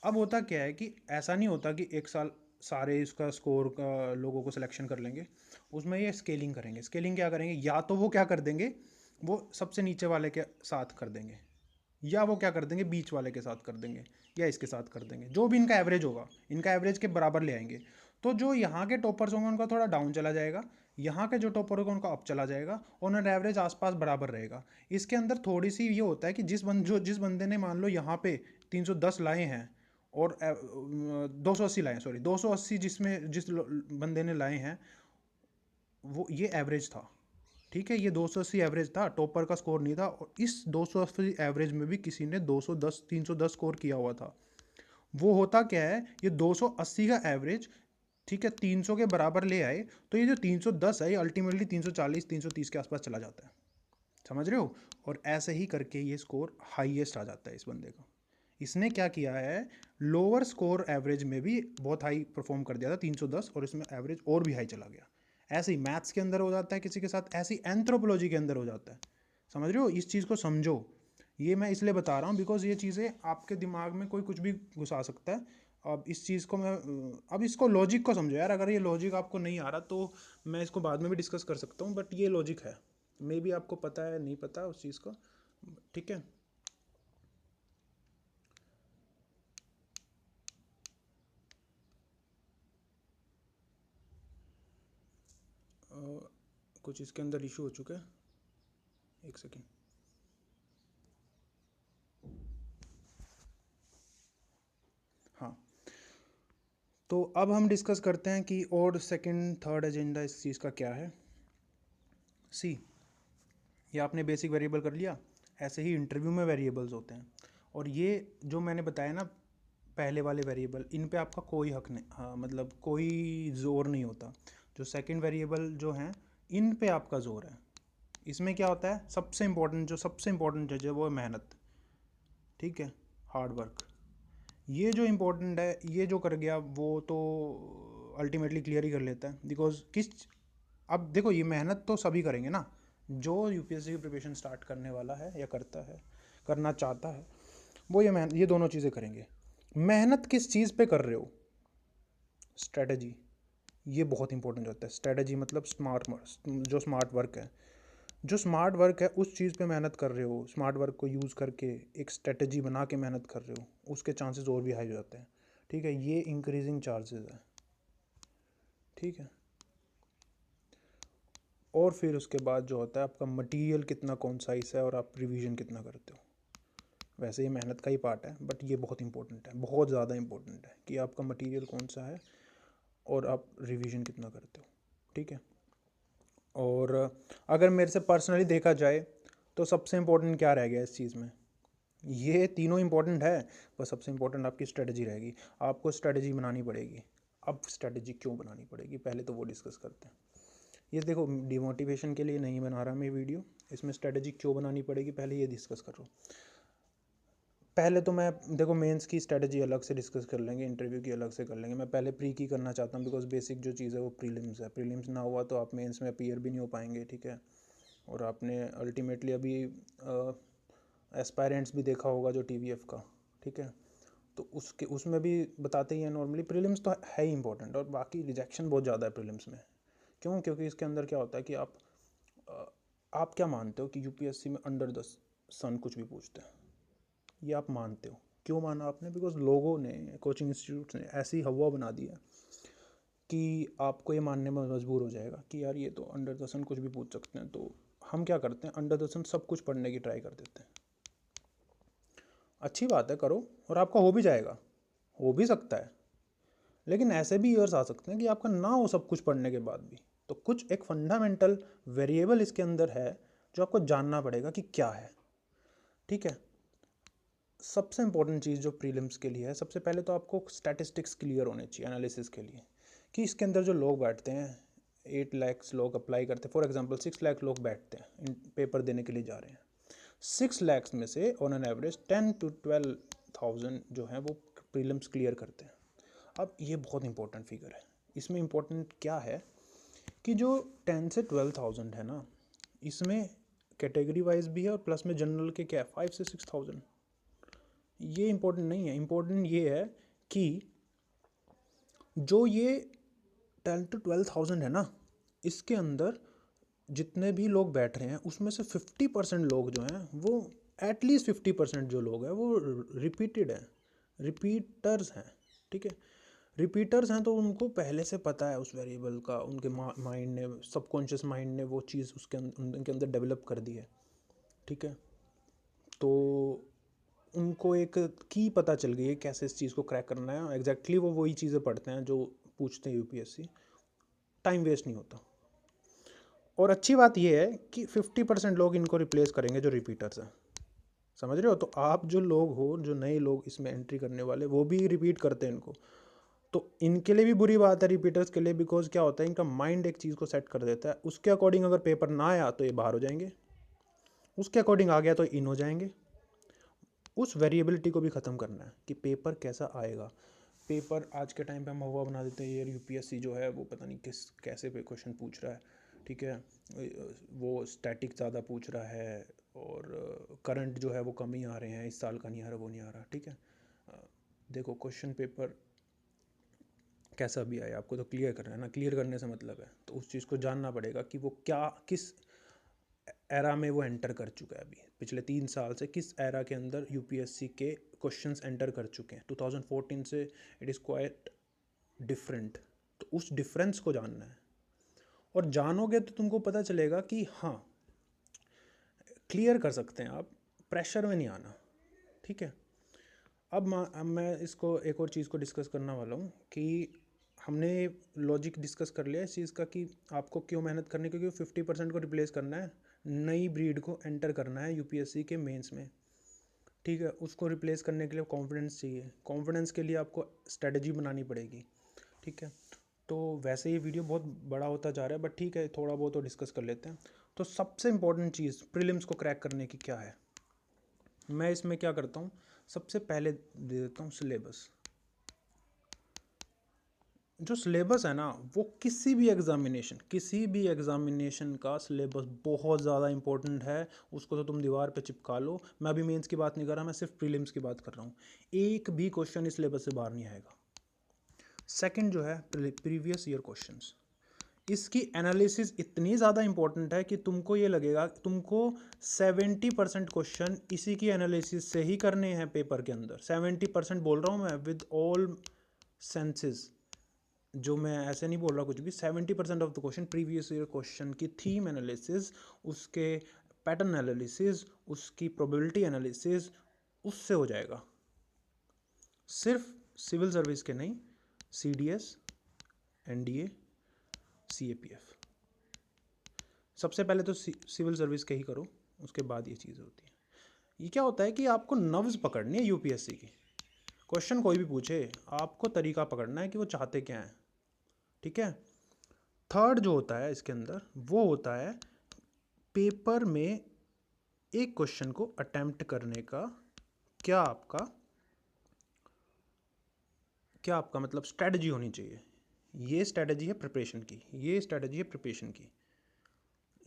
अब होता क्या है कि ऐसा नहीं होता कि एक साल सारे इसका स्कोर का लोगों को सिलेक्शन कर लेंगे, उसमें ये स्केलिंग करेंगे। स्केलिंग क्या करेंगे, या तो वो क्या कर देंगे, वो सबसे नीचे वाले के साथ कर देंगे, या वो क्या कर देंगे बीच वाले के साथ कर देंगे, या इसके साथ कर देंगे, जो भी इनका एवरेज होगा इनका एवरेज के बराबर ले आएंगे। तो जो यहाँ के टॉपर्स होंगे उनका थोड़ा डाउन चला जाएगा, यहाँ के जो टॉपर होगा उनका अप चला जाएगा, और उनका एवरेज आसपास बराबर रहेगा। इसके अंदर थोड़ी सी ये होता है कि जिस बंदे ने मान लो यहाँ पे 310 लाए हैं और 280 लाए, सॉरी 280 जिस बंदे ने लाए हैं वो ये एवरेज था, ठीक है। ये 280 एवरेज था, टॉपर का स्कोर नहीं था। और इस 280 एवरेज में भी किसी ने 210 310 स्कोर किया हुआ था। वो होता क्या है, ये 280 का एवरेज, ठीक है, 300 के बराबर ले आए, तो ये जो 310 है ये अल्टीमेटली 340 330 के आसपास चला जाता है। समझ रहे हो? और ऐसे ही करके ये स्कोर हाईएस्ट आ जाता है इस बंदे का। इसने क्या किया है, लोअर स्कोर एवरेज में भी बहुत हाई परफॉर्म कर दिया था 310, और इसमें एवरेज और भी हाई चला गया। ऐसे ही मैथ्स के अंदर हो जाता है किसी के साथ, ऐसी एंथ्रोपोलॉजी के अंदर हो जाता है। समझ रहे हो? इस चीज़ को समझो। ये मैं इसलिए बता रहा हूँ बिकॉज ये चीज़ें आपके दिमाग में कोई कुछ भी घुसा सकता है। अब इस चीज़ को मैं अब इसको लॉजिक को समझो यार। अगर ये लॉजिक आपको नहीं आ रहा तो मैं इसको बाद में भी डिस्कस कर सकता हूँ, बट ये लॉजिक है। मे बी आपको पता है नहीं पता उस चीज़ का, ठीक है। कुछ इसके अंदर इशू हो चुका है, एक सेकेंड। हाँ, तो अब हम डिस्कस करते हैं कि और सेकंड थर्ड एजेंडा इस चीज़ का क्या है। सी, ये आपने बेसिक वेरिएबल कर लिया। ऐसे ही इंटरव्यू में वेरिएबल्स होते हैं, और ये जो मैंने बताया ना पहले वाले वेरिएबल, इन पे आपका कोई हक नहीं, हाँ मतलब कोई ज़ोर नहीं होता। जो सेकंड वेरिएबल जो हैं, इन पे आपका ज़ोर है। इसमें क्या होता है, सबसे इम्पोर्टेंट चीज़ है वो है मेहनत, ठीक है, हार्ड वर्क। ये जो इम्पोर्टेंट है, ये जो कर गया वो तो अल्टीमेटली क्लियर ही कर लेता है। बिकॉज किस, अब देखो ये मेहनत तो सभी करेंगे ना, जो यूपीएससी की प्रिपरेशन स्टार्ट करने वाला है या करता है, करना चाहता है, वो ये दोनों चीज़ें करेंगे। मेहनत किस चीज़ पे कर रहे हो? स्ट्रेटजी, ये बहुत इंपॉर्टेंट होता है। स्ट्रेटजी मतलब स्मार्ट वर्क है। जो स्मार्ट वर्क है उस चीज़ पे मेहनत कर रहे हो, स्मार्ट वर्क को यूज़ करके एक स्ट्रेटजी बना के मेहनत कर रहे हो, उसके चांसेस और भी हाई हो जाते हैं, ठीक है। ये इंक्रीजिंग चार्जेस है, ठीक है। और फिर उसके बाद जो होता है आपका मटेरियल कितना कॉन्साइज है और आप रिवीजन कितना करते हो। वैसे ये मेहनत का ही पार्ट है, बट ये बहुत इंपॉर्टेंट है, बहुत ज़्यादा इंपॉर्टेंट है कि आपका मटेरियल कौन सा है और आप रिवीजन कितना करते हो, ठीक है। और अगर मेरे से पर्सनली देखा जाए तो सबसे इम्पोर्टेंट क्या रह गया इस चीज़ में? ये तीनों इंपॉर्टेंट है, पर सबसे इम्पोर्टेंट आपकी स्ट्रेटजी रहेगी। आपको स्ट्रेटजी बनानी पड़ेगी। अब स्ट्रेटजी क्यों बनानी पड़ेगी, पहले तो वो डिस्कस करते हैं। ये देखो, डिमोटिवेशन के लिए नहीं बना रहा मैं वीडियो, इसमें स्ट्रेटजी क्यों बनानी पड़ेगी पहले ये डिस्कस करो। पहले तो मैं देखो मेंस की स्ट्रेटजी अलग से डिस्कस कर लेंगे, इंटरव्यू की अलग से कर लेंगे। मैं पहले प्री की करना चाहता हूँ बिकॉज बेसिक जो चीज़ है वो प्रीलिम्स है। प्रीलिम्स ना हुआ तो आप मेंस में अपीयर भी नहीं हो पाएंगे, ठीक है। और आपने अल्टीमेटली अभी एस्पायरेंट्स भी देखा होगा जो टीवीएफ का, ठीक है। तो उसके उसमें भी बताते ही हैं नॉर्मली प्रीलिम्स तो है ही इंपॉर्टेंट, और बाकी रिजेक्शन बहुत ज़्यादा है प्रीलिम्स में। क्यों? क्योंकि इसके अंदर क्या होता है कि अ, आप क्या मानते हो कि यूपीएससी में अंडर द सन कुछ भी पूछते हैं, ये आप मानते हो। क्यों माना आपने? बिकॉज लोगों ने, कोचिंग इंस्टीट्यूट्स ने ऐसी हवा बना दी है कि आपको ये मानने में मजबूर हो जाएगा कि यार ये तो अंडर द सन कुछ भी पूछ सकते हैं। तो हम क्या करते हैं, अंडर द सन सब कुछ पढ़ने की ट्राई कर देते हैं। अच्छी बात है, करो, और आपका हो भी जाएगा, हो भी सकता है। लेकिन ऐसे भी ईयर्स आ सकते हैं कि आपका ना हो सब कुछ पढ़ने के बाद भी। तो कुछ एक फंडामेंटल वेरिएबल इसके अंदर है जो आपको जानना पड़ेगा कि क्या है, ठीक है। सबसे इंपॉर्टेंट चीज़ जो प्रीलिम्स के लिए है, सबसे पहले तो आपको स्टैटिस्टिक्स क्लियर होने चाहिए एनालिसिस के लिए, कि इसके अंदर जो लोग बैठते हैं, 8 लाख लोग अप्लाई करते हैं, फॉर एग्जांपल 6 लाख लोग बैठते हैं इन पेपर देने के लिए जा रहे हैं। 6 लाख में से ऑन एन एवरेज 10 to 12,000 जो हैं वो प्रीलिम्स क्लियर करते हैं। अब ये बहुत इंपॉर्टेंट फिगर है। इसमें इंपॉर्टेंट क्या है कि जो 10 से 12,000 है ना, इसमें कैटेगरी वाइज भी है और प्लस में जनरल के क्या है 5 से 6,000। ये इंपॉर्टेंट नहीं है, इंपॉर्टेंट ये है कि जो ये 10 to 12,000 है ना, इसके अंदर जितने भी लोग बैठ रहे हैं उसमें से 50% लोग जो हैं वो, एटलीस्ट 50% जो लोग हैं वो रिपीटेड हैं, रिपीटर्स हैं, ठीक है। रिपीटर्स हैं तो उनको पहले से पता है उस वेरिएबल का, उनके माइंड ने, सबकॉन्शियस माइंड ने वो चीज़ उनके अंदर डेवलप कर दी है, ठीक है। तो उनको एक की पता चल गई है कैसे इस चीज़ को क्रैक करना है। एग्जैक्टली वो वही चीज़ें पढ़ते हैं जो पूछते हैं यूपीएससी। टाइम वेस्ट नहीं होता। और अच्छी बात यह है कि 50% लोग इनको रिप्लेस करेंगे जो रिपीटर्स हैं। समझ रहे हो? तो आप जो लोग हो, जो नए लोग इसमें एंट्री करने वाले, वो भी रिपीट करते हैं इनको, तो इनके लिए भी बुरी बात है रिपीटर्स के लिए। बिकॉज क्या होता है, इनका माइंड एक चीज़ को सेट कर देता है, उसके अकॉर्डिंग अगर पेपर ना आया तो ये बाहर हो जाएंगे। उसके अकॉर्डिंग आ गया तो इन हो जाएंगे। उस वेरिएबिलिटी को भी ख़त्म करना है कि पेपर कैसा आएगा। पेपर आज के टाइम पे हम हवा बना देते हैं, ये यूपीएससी जो है वो पता नहीं किस कैसे पे क्वेश्चन पूछ रहा है, ठीक है, वो स्टैटिक ज़्यादा पूछ रहा है और करंट जो है वो कम ही आ रहे हैं, इस साल का नहीं आ रहा, वो नहीं आ रहा, ठीक है। देखो क्वेश्चन पेपर कैसा भी आए आपको तो क्लियर करना है ना, क्लियर करने से मतलब है, तो उस चीज़ को जानना पड़ेगा कि वो क्या किस एरा में वो एंटर कर चुका है, अभी पिछले 3 साल से किस एरा के अंदर यूपीएससी के क्वेश्चंस एंटर कर चुके हैं। 2014 से इट इज़ क्वाइट डिफरेंट, तो उस डिफरेंस को जानना है, और जानोगे तो तुमको पता चलेगा कि हाँ क्लियर कर सकते हैं आप, प्रेशर में नहीं आना, ठीक है। अब मैं इसको एक और चीज़ को डिस्कस करने वाला हूँ कि हमने लॉजिक डिस्कस कर लिया इस चीज़ का कि आपको क्यों मेहनत करनी, क्योंकि 50% को रिप्लेस करना है, नई ब्रीड को एंटर करना है यूपीएससी के मेंस में, ठीक है। उसको रिप्लेस करने के लिए कॉन्फिडेंस चाहिए, कॉन्फिडेंस के लिए आपको स्ट्रेटजी बनानी पड़ेगी, ठीक है। तो वैसे ये वीडियो बहुत बड़ा होता जा रहा है, बट ठीक है थोड़ा बहुत तो डिस्कस कर लेते हैं। तो सबसे इम्पोर्टेंट चीज़ प्रीलिम्स को क्रैक करने की क्या है, मैं इसमें क्या करता हूँ, सबसे पहले दे देता हूँ सिलेबस। जो सिलेबस है ना वो किसी भी एग्जामिनेशन का सिलेबस बहुत ज़्यादा इंपॉर्टेंट है, उसको तो तुम दीवार पे चिपका लो। मैं अभी मेंस की बात नहीं कर रहा, मैं सिर्फ प्रीलिम्स की बात कर रहा हूँ। एक भी क्वेश्चन इस सिलेबस से बाहर नहीं आएगा। सेकंड जो है प्रीवियस ईयर क्वेश्चंस, इसकी एनालिसिस इतनी ज़्यादा इंपॉर्टेंट है कि तुमको ये लगेगा तुमको 70% क्वेश्चन इसी की एनालिसिस से ही करने हैं पेपर के अंदर। 70% बोल रहा हूँ मैं विद ऑल सेंसेस, जो मैं ऐसे नहीं बोल रहा कुछ भी। 70% of the question previous year question की थीम एनालिसिस, उसके पैटर्न एनालिसिस, उसकी प्रोबेबिलिटी एनालिसिस उससे हो जाएगा। सिर्फ सिविल सर्विस के नहीं, सीडीएस, एनडीए, सीएपीएफ, सबसे पहले तो सिविल सर्विस के ही करो, उसके बाद ये चीज़ होती है। ये क्या होता है कि आपको नर्व्स पकड़नी है यूपीएससी की, क्वेश्चन कोई भी पूछे आपको तरीका पकड़ना है कि वो चाहते क्या हैं, ठीक है। थर्ड जो होता है इसके अंदर वो होता है पेपर में एक क्वेश्चन को अटेम्प्ट करने का क्या आपका मतलब स्ट्रेटजी होनी चाहिए। ये स्ट्रेटजी है प्रिपरेशन की, ये स्ट्रेटजी है प्रिपरेशन की।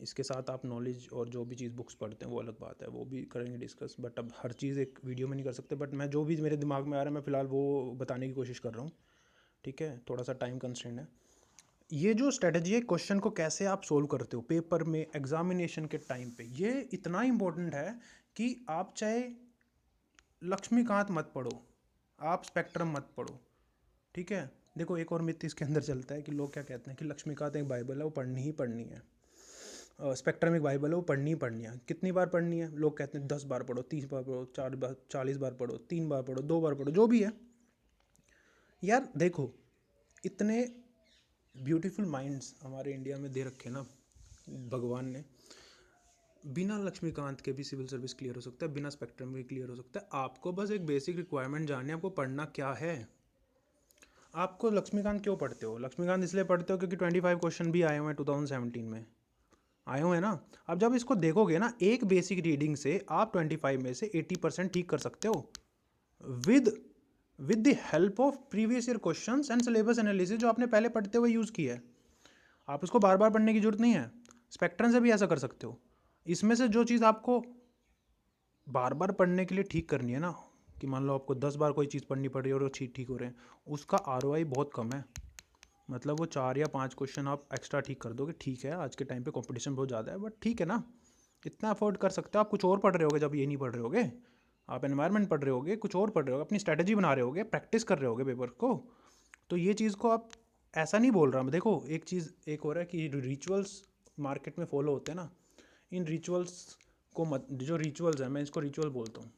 इसके साथ आप नॉलेज और जो भी चीज़ बुक्स पढ़ते हैं वो अलग बात है, वो भी करेंगे डिस्कस, बट अब हर चीज़ एक वीडियो में नहीं कर सकते। बट मैं जो भी मेरे दिमाग में आ रहा है मैं फ़िलहाल वो बताने की कोशिश कर रहा हूँ, ठीक है। थोड़ा सा टाइम कंस्ट्रेंट है। ये जो स्ट्रेटजी है क्वेश्चन को कैसे आप सोल्व करते हो पेपर में एग्जामिनेशन के टाइम पे, ये इतना इम्पोर्टेंट है कि आप चाहे लक्ष्मीकांत मत पढ़ो, आप स्पेक्ट्रम मत पढ़ो, ठीक है। देखो एक और मिथ इसके अंदर चलता है कि लोग क्या कहते हैं कि लक्ष्मीकांत एक बाइबल है, वो पढ़नी ही पढ़नी है। स्पेक्ट्रम एक बाइबल है, वो पढ़नी ही पढ़नी है। कितनी बार पढ़नी है, लोग कहते हैं 10 बार पढ़ो, 30 बार पढ़ो, 4 बार, 40 बार पढ़ो, 3 बार पढ़ो, 2 बार पढ़ो, जो भी है। यार देखो इतने ब्यूटीफुल माइंड्स हमारे इंडिया में दे रखे ना भगवान ने, बिना लक्ष्मीकांत के भी सिविल सर्विस क्लियर हो सकता है, बिना स्पेक्ट्रम के क्लियर हो सकता है। आपको बस एक बेसिक रिक्वायरमेंट जाननी है, आपको पढ़ना क्या है। आपको लक्ष्मीकांत क्यों पढ़ते हो, लक्ष्मीकांत इसलिए पढ़ते हो क्योंकि 25 क्वेश्चन भी आए हुए हैं 2017 में, आए हुए हैं ना। अब जब इसको देखोगे ना एक बेसिक रीडिंग से आप 25 में से 80% ठीक कर सकते हो with with the help of previous year questions and syllabus analysis जो आपने पहले पढ़ते हुए यूज़ किया है। आप उसको बार बार पढ़ने की जरूरत नहीं है। स्पेक्ट्रम से भी ऐसा कर सकते हो। इसमें से जो चीज़ आपको बार बार पढ़ने के लिए ठीक करनी है ना, कि मान लो आपको 10 बार कोई चीज़ पढ़नी पड़ रही है और वो ठीक हो रहे हैं, उसका आरओआई बहुत कम है। मतलब वो 4 या 5 क्वेश्चन आप एक्स्ट्रा ठीक कर दोगे, ठीक है आज के टाइम पे कंपटीशन बहुत ज़्यादा है, बट ठीक है ना, इतना अफोर्ड कर सकते हो। आप कुछ और पढ़ रहे होगे जब ये नहीं पढ़ रहे होगे, आप एनवायरनमेंट पढ़ रहे होगे, कुछ और पढ़ रहे होगे, अपनी स्ट्रैटेजी बना रहे होगे, प्रैक्टिस कर रहे होगे पेपर को। तो ये चीज़ को आप ऐसा नहीं बोल रहा मैं। देखो एक चीज़ एक और है कि रिचुअल्स मार्केट में फॉलो होते हैं ना, इन रिचुअल्स को मत, जो रिचुअल्स हैं मैं इसको रिचुअल बोलता हूँ।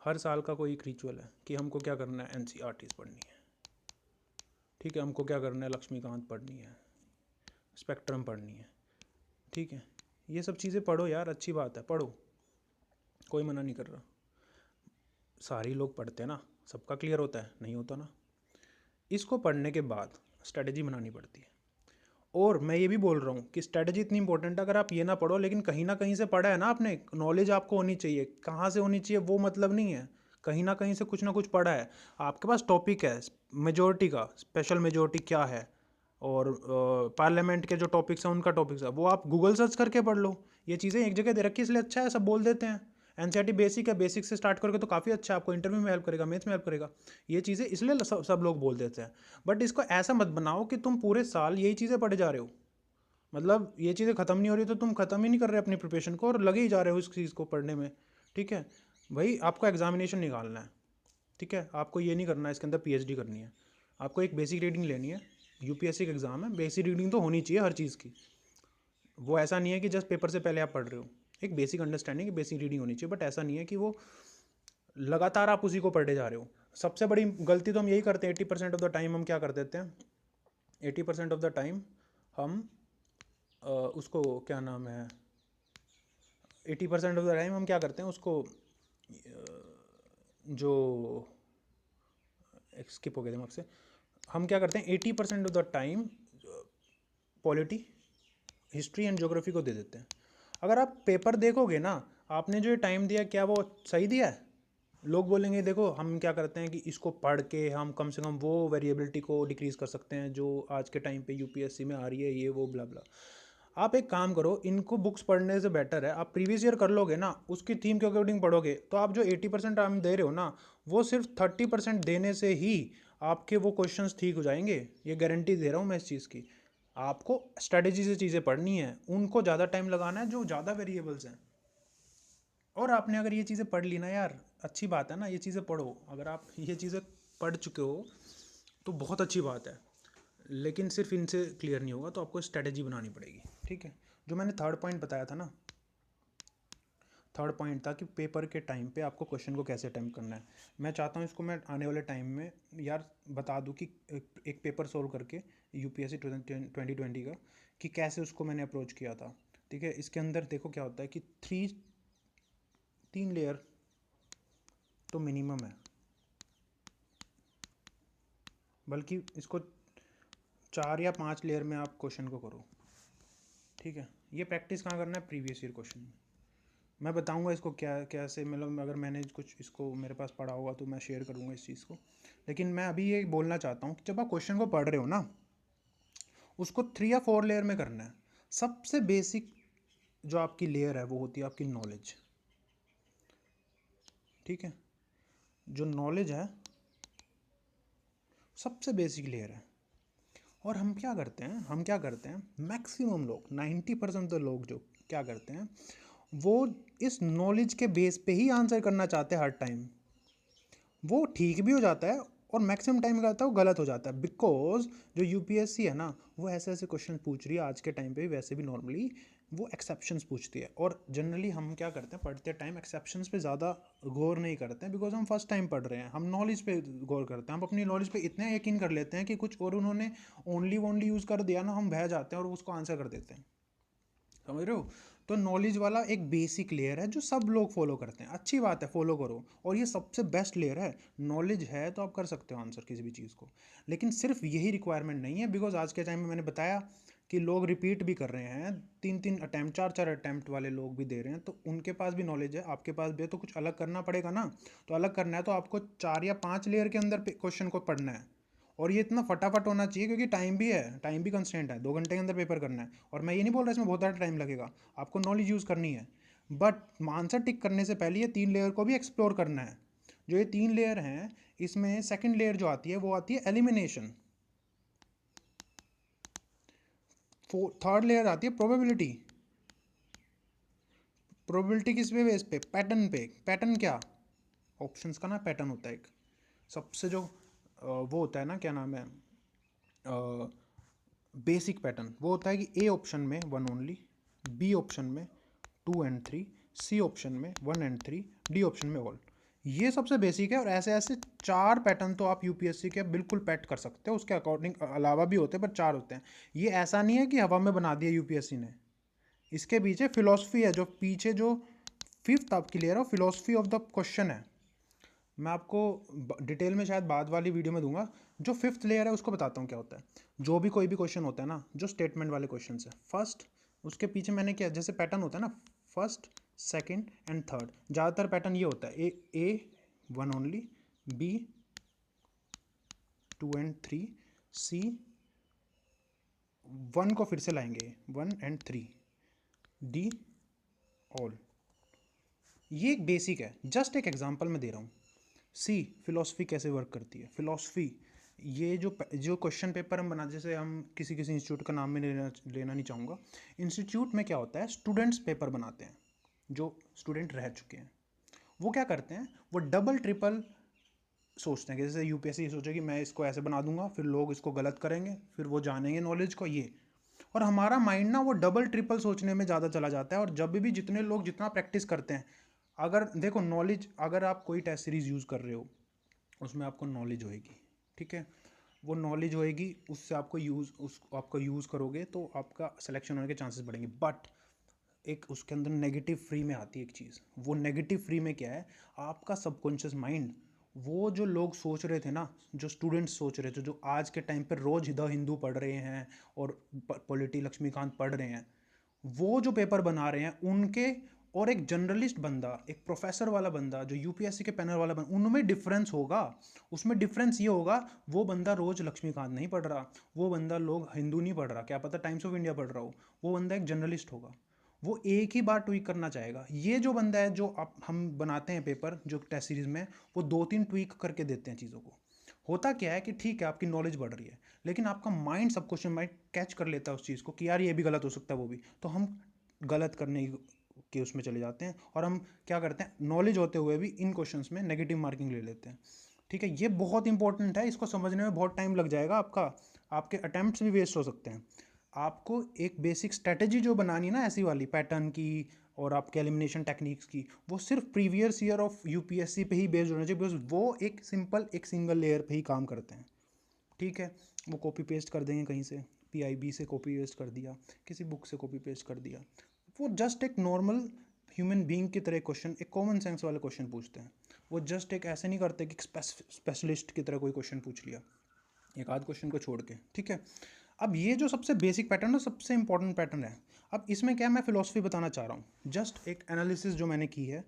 हर साल का कोई एक रिचुअल है कि हमको क्या करना है, एनसीईआरटीज़ पढ़नी है, ठीक है, हमको क्या करना है, लक्ष्मीकांत पढ़नी है, स्पेक्ट्रम पढ़नी है, ठीक है। ये सब चीज़ें पढ़ो यार, अच्छी बात है, पढ़ो, कोई मना नहीं कर रहा। सारे लोग पढ़ते हैं ना, सबका क्लियर होता है, नहीं होता ना। इसको पढ़ने के बाद स्ट्रेटजी बनानी पड़ती है, और मैं ये भी बोल रहा हूँ कि स्ट्रेटजी इतनी इंपॉर्टेंट है, अगर आप ये ना पढ़ो लेकिन कहीं ना कहीं से पढ़ा है ना आपने, नॉलेज आपको होनी चाहिए, कहाँ से होनी चाहिए वो मतलब नहीं है, कहीं ना कहीं से कुछ ना कुछ पढ़ा है, आपके पास टॉपिक है मेजोरिटी का, स्पेशल मेजोरिटी क्या है, और पार्लियामेंट के जो टॉपिक्स हैं उनका टॉपिक्स है, वो आप गूगल सर्च करके पढ़ लो। ये चीज़ें एक जगह दे रखी है इसलिए अच्छा है, सब बोल देते हैं। एनसीईआरटी बेसिक है, बेसिक से स्टार्ट करके तो काफ़ी अच्छा है, आपको इंटरव्यू में हेल्प करेगा, मैथ्स में हेल्प करेगा। ये चीज़ें इसलिए सब लोग बोल देते हैं। बट इसको ऐसा मत बनाओ कि तुम पूरे साल यही चीज़ें पढ़े जा रहे हो, मतलब ये चीज़ें ख़त्म नहीं हो रही तो तुम ख़त्म ही नहीं कर रहे अपनी प्रिपरेशन को और लगे ही जा रहे हो इस चीज़ को पढ़ने में। ठीक है भाई, आपको एग्जामिनेशन निकालना है, ठीक है, आपको ये नहीं करना है इसके अंदर पीएचडी करनी है, आपको एक बेसिक रीडिंग लेनी है। यूपीएससी का एग्ज़ाम है, बेसिक रीडिंग तो होनी चाहिए हर चीज़ की। वो ऐसा नहीं है कि जस्ट पेपर से पहले आप पढ़ रहे हो, एक बेसिक अंडरस्टैंडिंग, बेसिक रीडिंग होनी चाहिए, बट ऐसा नहीं है कि वो लगातार आप उसी को पढ़ते जा रहे हो। सबसे बड़ी गलती तो हम यही करते हैं, 80% ऑफ द टाइम हम क्या कर देते हैं, 80% ऑफ द टाइम हम उसको क्या नाम है, 80% ऑफ द टाइम हम क्या करते हैं उसको, जो स्किप हो गया दिमाग से, हम क्या करते हैं 80% of the time polity, history and geography को दे देते हैं। अगर आप पेपर देखोगे ना, आपने जो ये टाइम दिया क्या वो सही दिया है? लोग बोलेंगे देखो हम क्या करते हैं कि इसको पढ़ के हम कम से कम वो वेरिएबिलिटी को डिक्रीज़ कर सकते हैं जो आज के टाइम पे यूपीएससी में आ रही है, ये वो ब्ला ब्ला। आप एक काम करो, इनको बुक्स पढ़ने से बेटर है आप प्रीवियस ईयर कर लोगे ना, उसकी थीम के अकॉर्डिंग पढ़ोगे तो आप जो 80% टाइम दे रहे हो ना, वो सिर्फ 30% देने से ही आपके वो क्वेश्चंस ठीक हो जाएंगे, ये गारंटी दे रहा हूँ मैं इस चीज़ की। आपको स्ट्रेटेजी से चीज़ें पढ़नी है, उनको ज़्यादा टाइम लगाना है जो ज़्यादा वेरिएबल्स हैं। और आपने अगर ये चीज़ें पढ़ ली ना यार, अच्छी बात है ना, ये चीज़ें पढ़ो, अगर आप ये चीज़ें पढ़ चुके हो तो बहुत अच्छी बात है, लेकिन सिर्फ इनसे क्लियर नहीं होगा, तो आपको स्ट्रेटजी बनानी पड़ेगी। ठीक है, जो मैंने थर्ड पॉइंट बताया था ना, थर्ड पॉइंट था कि पेपर के टाइम पे आपको क्वेश्चन को कैसे अटेम्प्ट करना है। मैं चाहता हूँ इसको मैं आने वाले टाइम में यार बता दूँ कि एक पेपर सोल्व करके यूपीएससी 2020 का, कि कैसे उसको मैंने अप्रोच किया था। ठीक है, इसके अंदर देखो क्या होता है कि तीन लेयर तो मिनिमम है, बल्कि इसको 4 या 5 लेयर में आप क्वेश्चन को करो। ठीक है, ये प्रैक्टिस कहाँ करना है, प्रीवियस ईयर क्वेश्चन में। मैं बताऊंगा इसको क्या कैसे, मतलब अगर मैंने कुछ इसको मेरे पास पढ़ा होगा तो मैं शेयर करूंगा इस चीज़ को। लेकिन मैं अभी ये बोलना चाहता हूँ कि जब आप क्वेश्चन को पढ़ रहे हो ना, उसको 3 या 4 लेयर में करना है। सबसे बेसिक जो आपकी लेयर है वो होती है आपकी नॉलेज। ठीक है, जो नॉलेज है सबसे बेसिक लेयर है। और हम क्या करते हैं मैक्सिमम लोग 90% तो लोग जो क्या करते हैं, वो इस नॉलेज के बेस पे ही आंसर करना चाहते हैं हर टाइम। वो ठीक भी हो जाता है और मैक्सिमम टाइम क्या होता है वो गलत हो जाता है, बिकॉज जो यूपीएससी है ना, वो ऐसे ऐसे क्वेश्चन पूछ रही है आज के टाइम पे, वैसे भी नॉर्मली वो एक्सेप्शंस पूछती है। और जनरली हम क्या करते हैं पढ़ते टाइम एक्सेप्शंस पे ज़्यादा गौर नहीं करते हैं, बिकॉज हम फर्स्ट टाइम पढ़ रहे हैं, हम नॉलेज पे गौर करते हैं, हम अपनी नॉलेज पे इतना यकीन कर लेते हैं कि कुछ और उन्होंने ओनली यूज़ कर दिया ना, हम बह जाते हैं और उसको आंसर कर देते हैं। समझ रहे हो? तो नॉलेज वाला एक बेसिक लेयर है जो सब लोग फॉलो करते हैं, अच्छी बात है फॉलो करो, और ये सबसे बेस्ट लेयर है। नॉलेज है तो आप कर सकते हो आंसर किसी भी चीज़ को, लेकिन सिर्फ यही रिक्वायरमेंट नहीं है, बिकॉज आज के टाइम में मैंने बताया कि लोग रिपीट भी कर रहे हैं, 3 3 अटैम्प्ट 4 4 अटैम्प्ट वाले लोग भी दे रहे हैं, तो उनके पास भी नॉलेज है, आपके पास भी है, तो कुछ अलग करना पड़ेगा ना। तो अलग करना है तो आपको 4 या 5 लेयर के अंदर क्वेश्चन को पढ़ना है, और ये इतना फटाफट होना चाहिए क्योंकि टाइम भी है, टाइम भी कंस्टेंट है, 2 घंटे के अंदर पेपर करना है। और मैं ये नहीं बोल रहा इसमें बहुत ज़्यादा टाइम लगेगा, आपको नॉलेज यूज़ करनी है, बट आंसर टिक करने से पहले ये 3 लेयर को भी एक्सप्लोर करना है। जो ये 3 लेयर हैं, इसमें सेकंड लेयर जो आती है वो आती है एलिमिनेशन, थर्ड लेयर आती है प्रोबेबिलिटी। प्रोबेबिलिटी किस पे बेस पे, पैटर्न पे। पैटर्न क्या, ऑप्शंस का ना पैटर्न होता है एक, सबसे जो वो होता है ना, क्या नाम है, बेसिक पैटर्न वो होता है कि ए ऑप्शन में 1 ओनली, बी ऑप्शन में 2 एंड 3, सी ऑप्शन में 1 एंड 3, डी ऑप्शन में ऑल। ये सबसे बेसिक है, और ऐसे ऐसे 4 पैटर्न तो आप यूपीएससी के बिल्कुल पैट कर सकते हो, उसके अकॉर्डिंग अलावा भी होते हैं पर 4 होते हैं। ये ऐसा नहीं है कि हवा में बना दिया यूपीएससी ने, इसके पीछे फिलॉसफी है, जो पीछे जो फिफ्थ आपकी लेयर है फिलॉसफी ऑफ द क्वेश्चन है। मैं आपको डिटेल में शायद बाद वाली वीडियो में दूंगा। जो फिफ्थ लेयर है उसको बताता हूँ क्या होता है। जो भी कोई भी क्वेश्चन होता है ना, जो स्टेटमेंट वाले क्वेश्चन है, फर्स्ट उसके पीछे मैंने क्या जैसे पैटर्न होता है ना, फर्स्ट सेकंड एंड थर्ड, ज़्यादातर पैटर्न ये होता है, a one only, b two and three, c one को फिर से लाएंगे, one and three, d all. ये एक बेसिक है, जस्ट एक एग्जांपल मैं दे रहा हूँ। सी फिलोसफी कैसे वर्क करती है। फिलोसफी ये जो क्वेश्चन पेपर हम बना, जैसे हम किसी इंस्टीट्यूट का नाम में लेना नहीं चाहूँगा। इंस्टीट्यूट में क्या होता है, स्टूडेंट्स पेपर बनाते हैं, जो स्टूडेंट रह चुके हैं। वो क्या करते हैं, वो डबल ट्रिपल सोचते हैं कि जैसे यूपीएससी सोचे कि मैं इसको ऐसे बना दूंगा, फिर लोग इसको गलत करेंगे, फिर वो जानेंगे नॉलेज को ये। और हमारा माइंड ना वो डबल ट्रिपल सोचने में ज़्यादा चला जाता है। और जब भी जितने लोग जितना प्रैक्टिस करते हैं, अगर देखो नॉलेज, अगर आप कोई टेस्ट सीरीज़ यूज़ कर रहे हो, उसमें आपको नॉलेज होएगी, ठीक है, वो नॉलेज होएगी, उससे आपको यूज़ करोगे तो आपका सिलेक्शन होने के चांसेस बढ़ेंगे। बट एक उसके अंदर नेगेटिव फ्री में आती है एक चीज़। वो नेगेटिव फ्री में क्या है, आपका सबकॉन्शियस माइंड, वो जो लोग सोच रहे थे ना, जो स्टूडेंट्स सोच रहे थे, जो आज के टाइम पर रोज द हिंदू पढ़ रहे हैं और पॉलिटी लक्ष्मीकांत पढ़ रहे हैं, वो जो पेपर बना रहे हैं उनके, और एक जर्नलिस्ट बंदा, एक प्रोफेसर वाला बंदा, जो यूपीएससी के पैनल वाला बंदा, उनमें डिफरेंस होगा। उसमें डिफरेंस ये होगा, वो बंदा रोज लक्ष्मीकांत नहीं पढ़ रहा, वो बंदा लोग हिंदू नहीं पढ़ रहा, क्या पता टाइम्स ऑफ इंडिया पढ़ रहा हो, वो बंदा एक जर्नलिस्ट होगा। वो एक ही बार ट्वीक करना चाहेगा। ये जो बंदा है, जो आप हम बनाते हैं पेपर जो टेस्ट सीरीज में, वो दो तीन ट्वीक करके देते हैं चीज़ों को। होता क्या है कि ठीक है आपकी नॉलेज बढ़ रही है, लेकिन आपका माइंड, सब क्वेश्चन माइंड कैच कर लेता है उस चीज़ को कि यार ये भी गलत हो सकता है, वो भी, तो हम गलत करने के उसमें चले जाते हैं। और हम क्या करते हैं, नॉलेज होते हुए भी इन क्वेश्चंस में नेगेटिव मार्किंग ले लेते हैं। ठीक है, ये बहुत इंपॉर्टेंट है, इसको समझने में बहुत टाइम लग जाएगा आपका, आपके अटैम्प्ट्स भी वेस्ट हो सकते हैं। आपको एक बेसिक स्ट्रेटेजी जो बनानी है ना, ऐसी वाली पैटर्न की और आपके एलिमिनेशन टेक्निक्स की, वो सिर्फ प्रीवियस ईयर ऑफ यूपीएससी पे ही बेस्ड होना चाहिए, बिकॉज वो एक सिंपल एक सिंगल लेयर पे ही काम करते हैं। ठीक है, वो कॉपी पेस्ट कर देंगे कहीं से, पीआईबी से कॉपी पेस्ट कर दिया, किसी बुक से कॉपी पेस्ट कर दिया। वो जस्ट एक नॉर्मल ह्यूमन बीइंग की तरह क्वेश्चन, एक कॉमन सेंस वाले क्वेश्चन पूछते हैं। वो जस्ट एक ऐसे नहीं करते कि स्पेशलिस्ट की तरह कोई क्वेश्चन पूछ लिया एक आध क्वेश्चन को छोड़ के। ठीक है, अब ये जो सबसे बेसिक पैटर्न है, सबसे इंपॉर्टेंट पैटर्न है। अब इसमें क्या मैं फिलोसफी बताना चाह रहा हूँ, जस्ट एक एनालिसिस जो मैंने की है।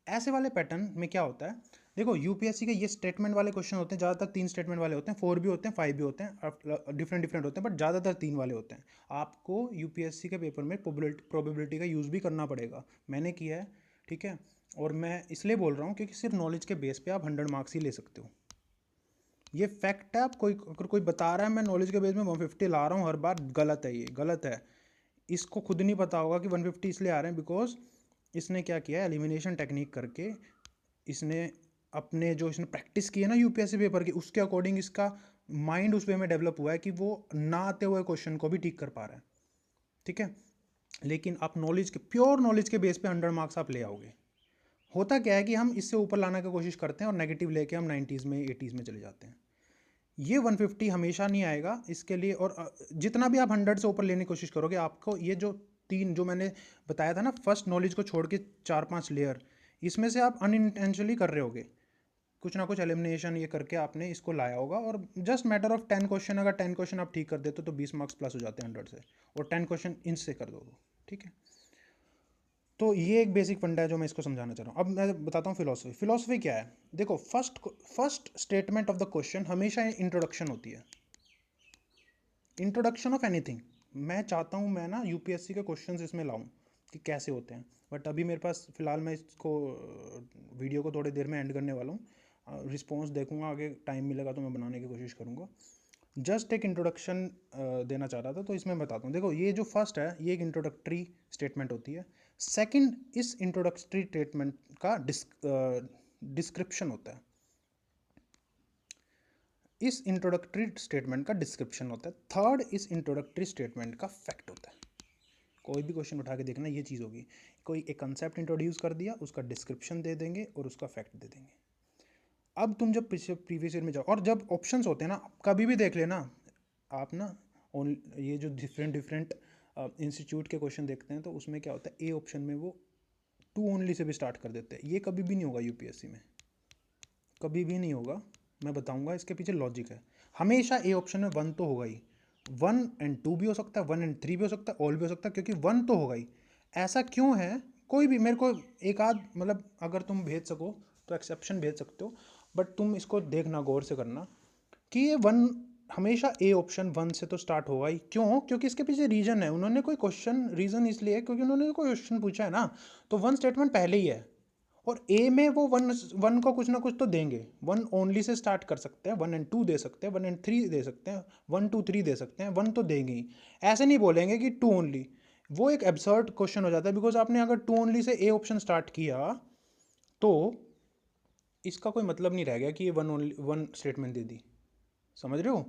ऐसे वाले पैटर्न में क्या होता है, देखो यूपीएससी के ये स्टेटमेंट वाले क्वेश्चन होते हैं, ज़्यादातर तीन स्टेटमेंट वाले होते हैं, फोर भी होते हैं, फाइव भी होते हैं, डिफरेंट डिफरेंट होते हैं, बट ज़्यादातर तीन वाले होते हैं। आपको यूपीएससी के पेपर में प्रोबेबिलिटी का यूज़ भी करना पड़ेगा, मैंने किया है। ठीक है, और मैं इसलिए बोल रहा हूँ क्योंकि सिर्फ नॉलेज के बेस पे आप 100 मार्क्स ही ले सकते हो। ये फैक्ट है। आप कोई अगर कोई बता रहा है मैं नॉलेज के बेस में 150 ला रहा हूँ हर बार, गलत है, ये गलत है। इसको खुद नहीं पता होगा कि 150 इसलिए आ रहे हैं बिकॉज इसने क्या किया है, एलिमिनेशन टेक्निक करके इसने अपने जो इसने प्रैक्टिस की है ना यूपीएससी पेपर की, उसके अकॉर्डिंग इसका माइंड उस वे में डेवलप हुआ है कि वो ना आते हुए क्वेश्चन को भी ठीक कर पा रहा है। ठीक है, लेकिन आप नॉलेज के, प्योर नॉलेज के बेस पे 100 मार्क्स आप ले आओगे। होता क्या है कि हम इससे ऊपर लाने की कोशिश करते हैं और नेगेटिव लेके हम 90s में 80s में चले जाते हैं। ये 150 हमेशा नहीं आएगा इसके लिए। और जितना भी आप 100 से ऊपर लेने की कोशिश करोगे, आपको ये जो तीन जो मैंने बताया था ना, फर्स्ट नॉलेज को छोड़ के चार पांच लेयर, इसमें से आप अनइंटेंशनली कर रहे होगे, कुछ ना कुछ एलिमिनेशन ये करके आपने इसको लाया होगा। और जस्ट मैटर ऑफ 10 क्वेश्चन, अगर 10 क्वेश्चन आप ठीक कर देते हो तो 20 मार्क्स प्लस हो जाते हैं 100 से, और 10 क्वेश्चन इनसे कर दो तो। ठीक है, तो ये एक बेसिक फंडा है जो मैं इसको समझाना चाह रहा हूँ। अब मैं बताता हूँ फिलोसफी। फिलोसफी क्या है, देखो first statement of the question हमेशा इंट्रोडक्शन होती है, इंट्रोडक्शन ऑफ एनीथिंग। मैं चाहता हूँ मैं ना यूपीएससी के क्वेश्चंस इसमें लाऊं कि कैसे होते हैं, बट अभी मेरे पास फ़िलहाल मैं इसको वीडियो को थोड़ी देर में एंड करने वाला हूँ। रिस्पॉन्स देखूंगा, आगे टाइम मिलेगा तो मैं बनाने की कोशिश करूँगा। जस्ट एक इंट्रोडक्शन देना चाह रहा था, तो इसमें बताता हूँ। देखो ये जो फर्स्ट है, ये एक इंट्रोडक्टरी स्टेटमेंट होती है। सेकंड, इस इंट्रोडक्टरी स्टेटमेंट का डिस्क्रिप्शन होता है। इस इंट्रोडक्टरी स्टेटमेंट का डिस्क्रिप्शन होता है। थर्ड, इस इंट्रोडक्टरी स्टेटमेंट का फैक्ट होता है। कोई भी क्वेश्चन उठा के देखना, ये चीज़ होगी, कोई एक कंसेप्ट इंट्रोड्यूस कर दिया, उसका डिस्क्रिप्शन दे देंगे और उसका फैक्ट दे देंगे। अब तुम जब प्रीवियस ईयर में जाओ, और जब ऑप्शंस होते हैं ना, कभी भी देख लेना आप ना, ये जो डिफरेंट डिफरेंट इंस्टीट्यूट के क्वेश्चन देखते हैं, तो उसमें क्या होता है, ए ऑप्शन में वो टू ओनली से भी स्टार्ट कर देते हैं। ये कभी भी नहीं होगा यूपीएससी में, कभी भी नहीं होगा। मैं बताऊंगा, इसके पीछे लॉजिक है। हमेशा ए ऑप्शन में 1 तो होगा ही। 1 एंड 2 भी हो सकता है, 1 एंड 3 भी हो सकता है, ऑल भी हो सकता है, क्योंकि 1 तो होगा ही। ऐसा क्यों है? कोई भी मेरे को एक आध, मतलब अगर तुम भेज सको तो एक्सेप्शन भेज सकते हो, बट तुम इसको देखना, गौर से करना कि ये 1 हमेशा ए ऑप्शन 1 से तो स्टार्ट होगा ही। क्यों? क्योंकि इसके पीछे रीजन है। उन्होंने कोई क्वेश्चन, रीजन इसलिए है क्योंकि उन्होंने कोई क्वेश्चन पूछा है ना, तो 1 स्टेटमेंट पहले ही है। और ए में वो 1 को कुछ ना कुछ तो देंगे। 1 ओनली से स्टार्ट कर सकते हैं, 1 एंड 2 दे सकते हैं, 1 एंड 3 दे सकते हैं, 1 2 3 दे सकते हैं, 1 तो देंगे ही। ऐसे नहीं बोलेंगे कि 2 ओनली। वो एक एब्सर्ड क्वेश्चन हो जाता है, बिकॉज आपने अगर 2 only say A option start किया तो इसका कोई मतलब नहीं रह गया कि ये 1 ओनली 1 स्टेटमेंट दे दी। समझ रहे हो?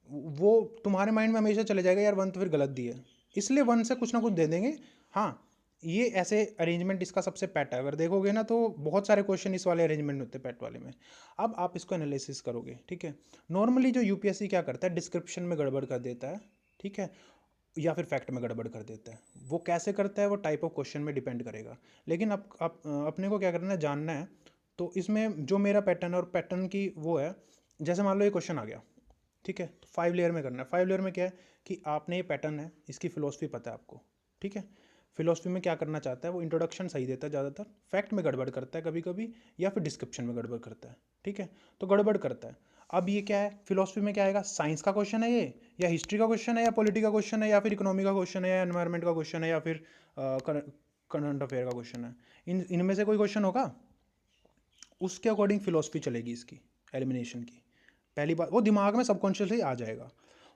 वो तुम्हारे माइंड में हमेशा चले जाएगा यार 1 तो फिर गलत दी है, इसलिए 1 से कुछ ना कुछ दे देंगे। हाँ, ये ऐसे अरेंजमेंट इसका सबसे पेट है। अगर देखोगे ना तो बहुत सारे क्वेश्चन इस वाले अरेंजमेंट होते हैं पेट वाले में। अब आप इसको एनालिसिस करोगे, ठीक है। नॉर्मली जो यूपीएससी क्या करता है, डिस्क्रिप्शन में गड़बड़ कर देता है, ठीक है, या फिर फैक्ट में गड़बड़ कर देता है। वो कैसे करता है, वो टाइप ऑफ क्वेश्चन में डिपेंड करेगा। लेकिन अब आप अपने को क्या करना है, जानना है। तो इसमें जो मेरा पैटर्न है, और पैटर्न की वो है, जैसे मान लो ये क्वेश्चन आ गया, ठीक है, तो 5 लेयर में करना है। 5 लेयर में क्या है कि आपने ये पैटर्न है, इसकी फिलोसफी पता है आपको, ठीक है। फिलोसफी में क्या करना चाहता है, वो इंट्रोडक्शन सही देता है ज़्यादातर, फैक्ट में गड़बड़ करता है कभी कभी, या फिर डिस्क्रिप्शन में गड़बड़ करता है, ठीक है। तो गड़बड़ करता है। अब ये क्या है, फिलोसफी में क्या आएगा, साइंस का क्वेश्चन है ये, या हिस्ट्री का क्वेश्चन है, या पॉलिटी का क्वेश्चन है, या फिर इकोनॉमी का क्वेश्चन है, या एनवायरमेंट का क्वेश्चन है, या फिर करंट अफेयर का क्वेश्चन है। इनमें से कोई क्वेश्चन होगा, उसके अकॉर्डिंग फिलोसफी चलेगी इसकी, एलिमिनेशन की। पहली बात, वो दिमाग में सबकॉन्शियसली आ जाएगा।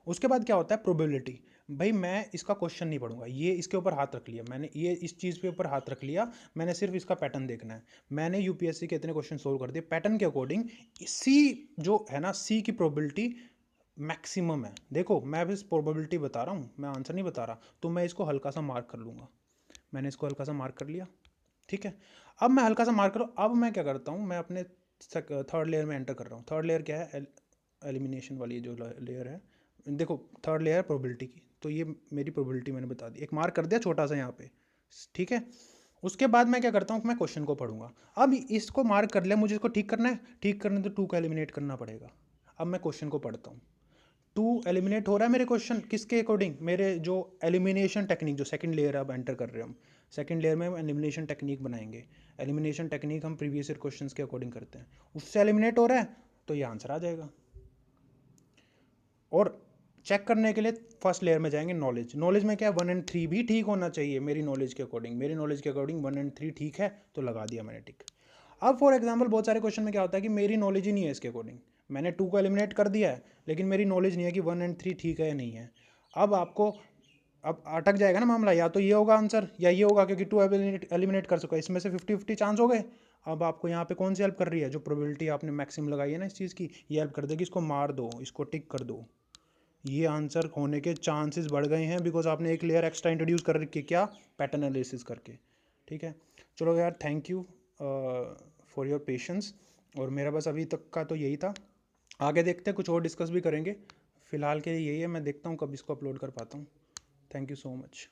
उसके बाद क्या होता है, प्रोबेबिलिटी। भाई मैं इसका क्वेश्चन नहीं पढ़ूंगा, ये इसके ऊपर हाथ रख लिया मैंने, ये इस चीज़ के ऊपर हाथ रख लिया, मैंने सिर्फ इसका पैटर्न देखना है। मैंने यूपीएससी के इतने क्वेश्चन सोल्व कर दिए पैटर्न के अकॉर्डिंग। सी जो है ना, सी की प्रोबेबिलिटी मैक्सिमम है। देखो मैं बस प्रोबेबिलिटी बता रहा हूँ, मैं आंसर नहीं बता रहा, तो मैं इसको हल्का सा मार्क कर लूँगा। मैंने इसको हल्का सा मार्क कर लिया, ठीक है। अब मैं हल्का सा मार्क करूँ, अब मैं क्या करता हूँ, मैं अपने थर्ड लेयर में एंटर कर रहा हूँ। थर्ड लेयर क्या है, एलिमिनेशन वाली जो लेयर है। देखो थर्ड लेयर प्रोबेबिलिटी की, तो ये मेरी प्रोबेबिलिटी मैंने बता दी, एक मार्क कर दिया छोटा सा यहाँ पे, ठीक है। उसके बाद मैं क्या करता हूँ, मैं क्वेश्चन को पढ़ूंगा। अब इसको मार्क कर लिया, मुझे इसको ठीक करना है, ठीक करने तो 2 का एलिमिनेट करना पड़ेगा। अब मैं क्वेश्चन को पढ़ता हूँ, 2 एलिमिनेट हो रहा है मेरे क्वेश्चन किसके अकॉर्डिंग, मेरे जो एलिमिनेशन टेक्निक, जो सेकंड लेयर अब एंटर कर रहे हैं हम, सेकंड लेयर में हम एलिमिनेशन टेक्निक बनाएंगे। एलिमिनेशन टेक्निक हम प्रीवियस ईयर क्वेश्चंस के अकॉर्डिंग करते हैं, उससे एलिमिनेट हो रहा है तो ये आंसर आ जाएगा। और चेक करने के लिए फर्स्ट लेयर में जाएंगे, नॉलेज। नॉलेज में क्या है, 1 एंड 3 भी ठीक होना चाहिए मेरी नॉलेज के अकॉर्डिंग। मेरी नॉलेज के अकॉर्डिंग 1 एंड 3 ठीक है, तो लगा दिया मैंने टिक। अब फॉर एग्जांपल बहुत सारे क्वेश्चन में क्या होता है कि मेरी नॉलेज ही नहीं है इसके अकॉर्डिंग, मैंने 2 को एलिमिनेट कर दिया है, लेकिन मेरी नॉलेज नहीं है कि 1 एंड 3 ठीक है या नहीं है। अब आपको, अब अटक जाएगा ना मामला, या तो ये होगा आंसर या ये होगा, क्योंकि 2 एलिमिनेट कर सको, इसमें से 50-50 चांस हो गए। अब आपको यहाँ पे कौन सी हेल्प कर रही है, जो प्रोबेबिलिटी आपने मैक्सिमम लगाई है ना इस चीज़ की, ये हेल्प कर देगी, इसको मार दो, इसको टिक कर दो। ये आंसर होने के चांसेस बढ़ गए हैं, बिकॉज आपने एक लेयर एक्स्ट्रा इंट्रोड्यूस कर रखी है, क्या, पैटर्न एनालिसिस करके, ठीक है। चलो यार, thank you for your patience. और मेरा बस अभी तक का तो यही था, आगे देखते हैं, कुछ और डिस्कस भी करेंगे। फिलहाल के लिए यही है, मैं देखता हूँ कब इसको अपलोड कर पाता हूँ। Thank you so much.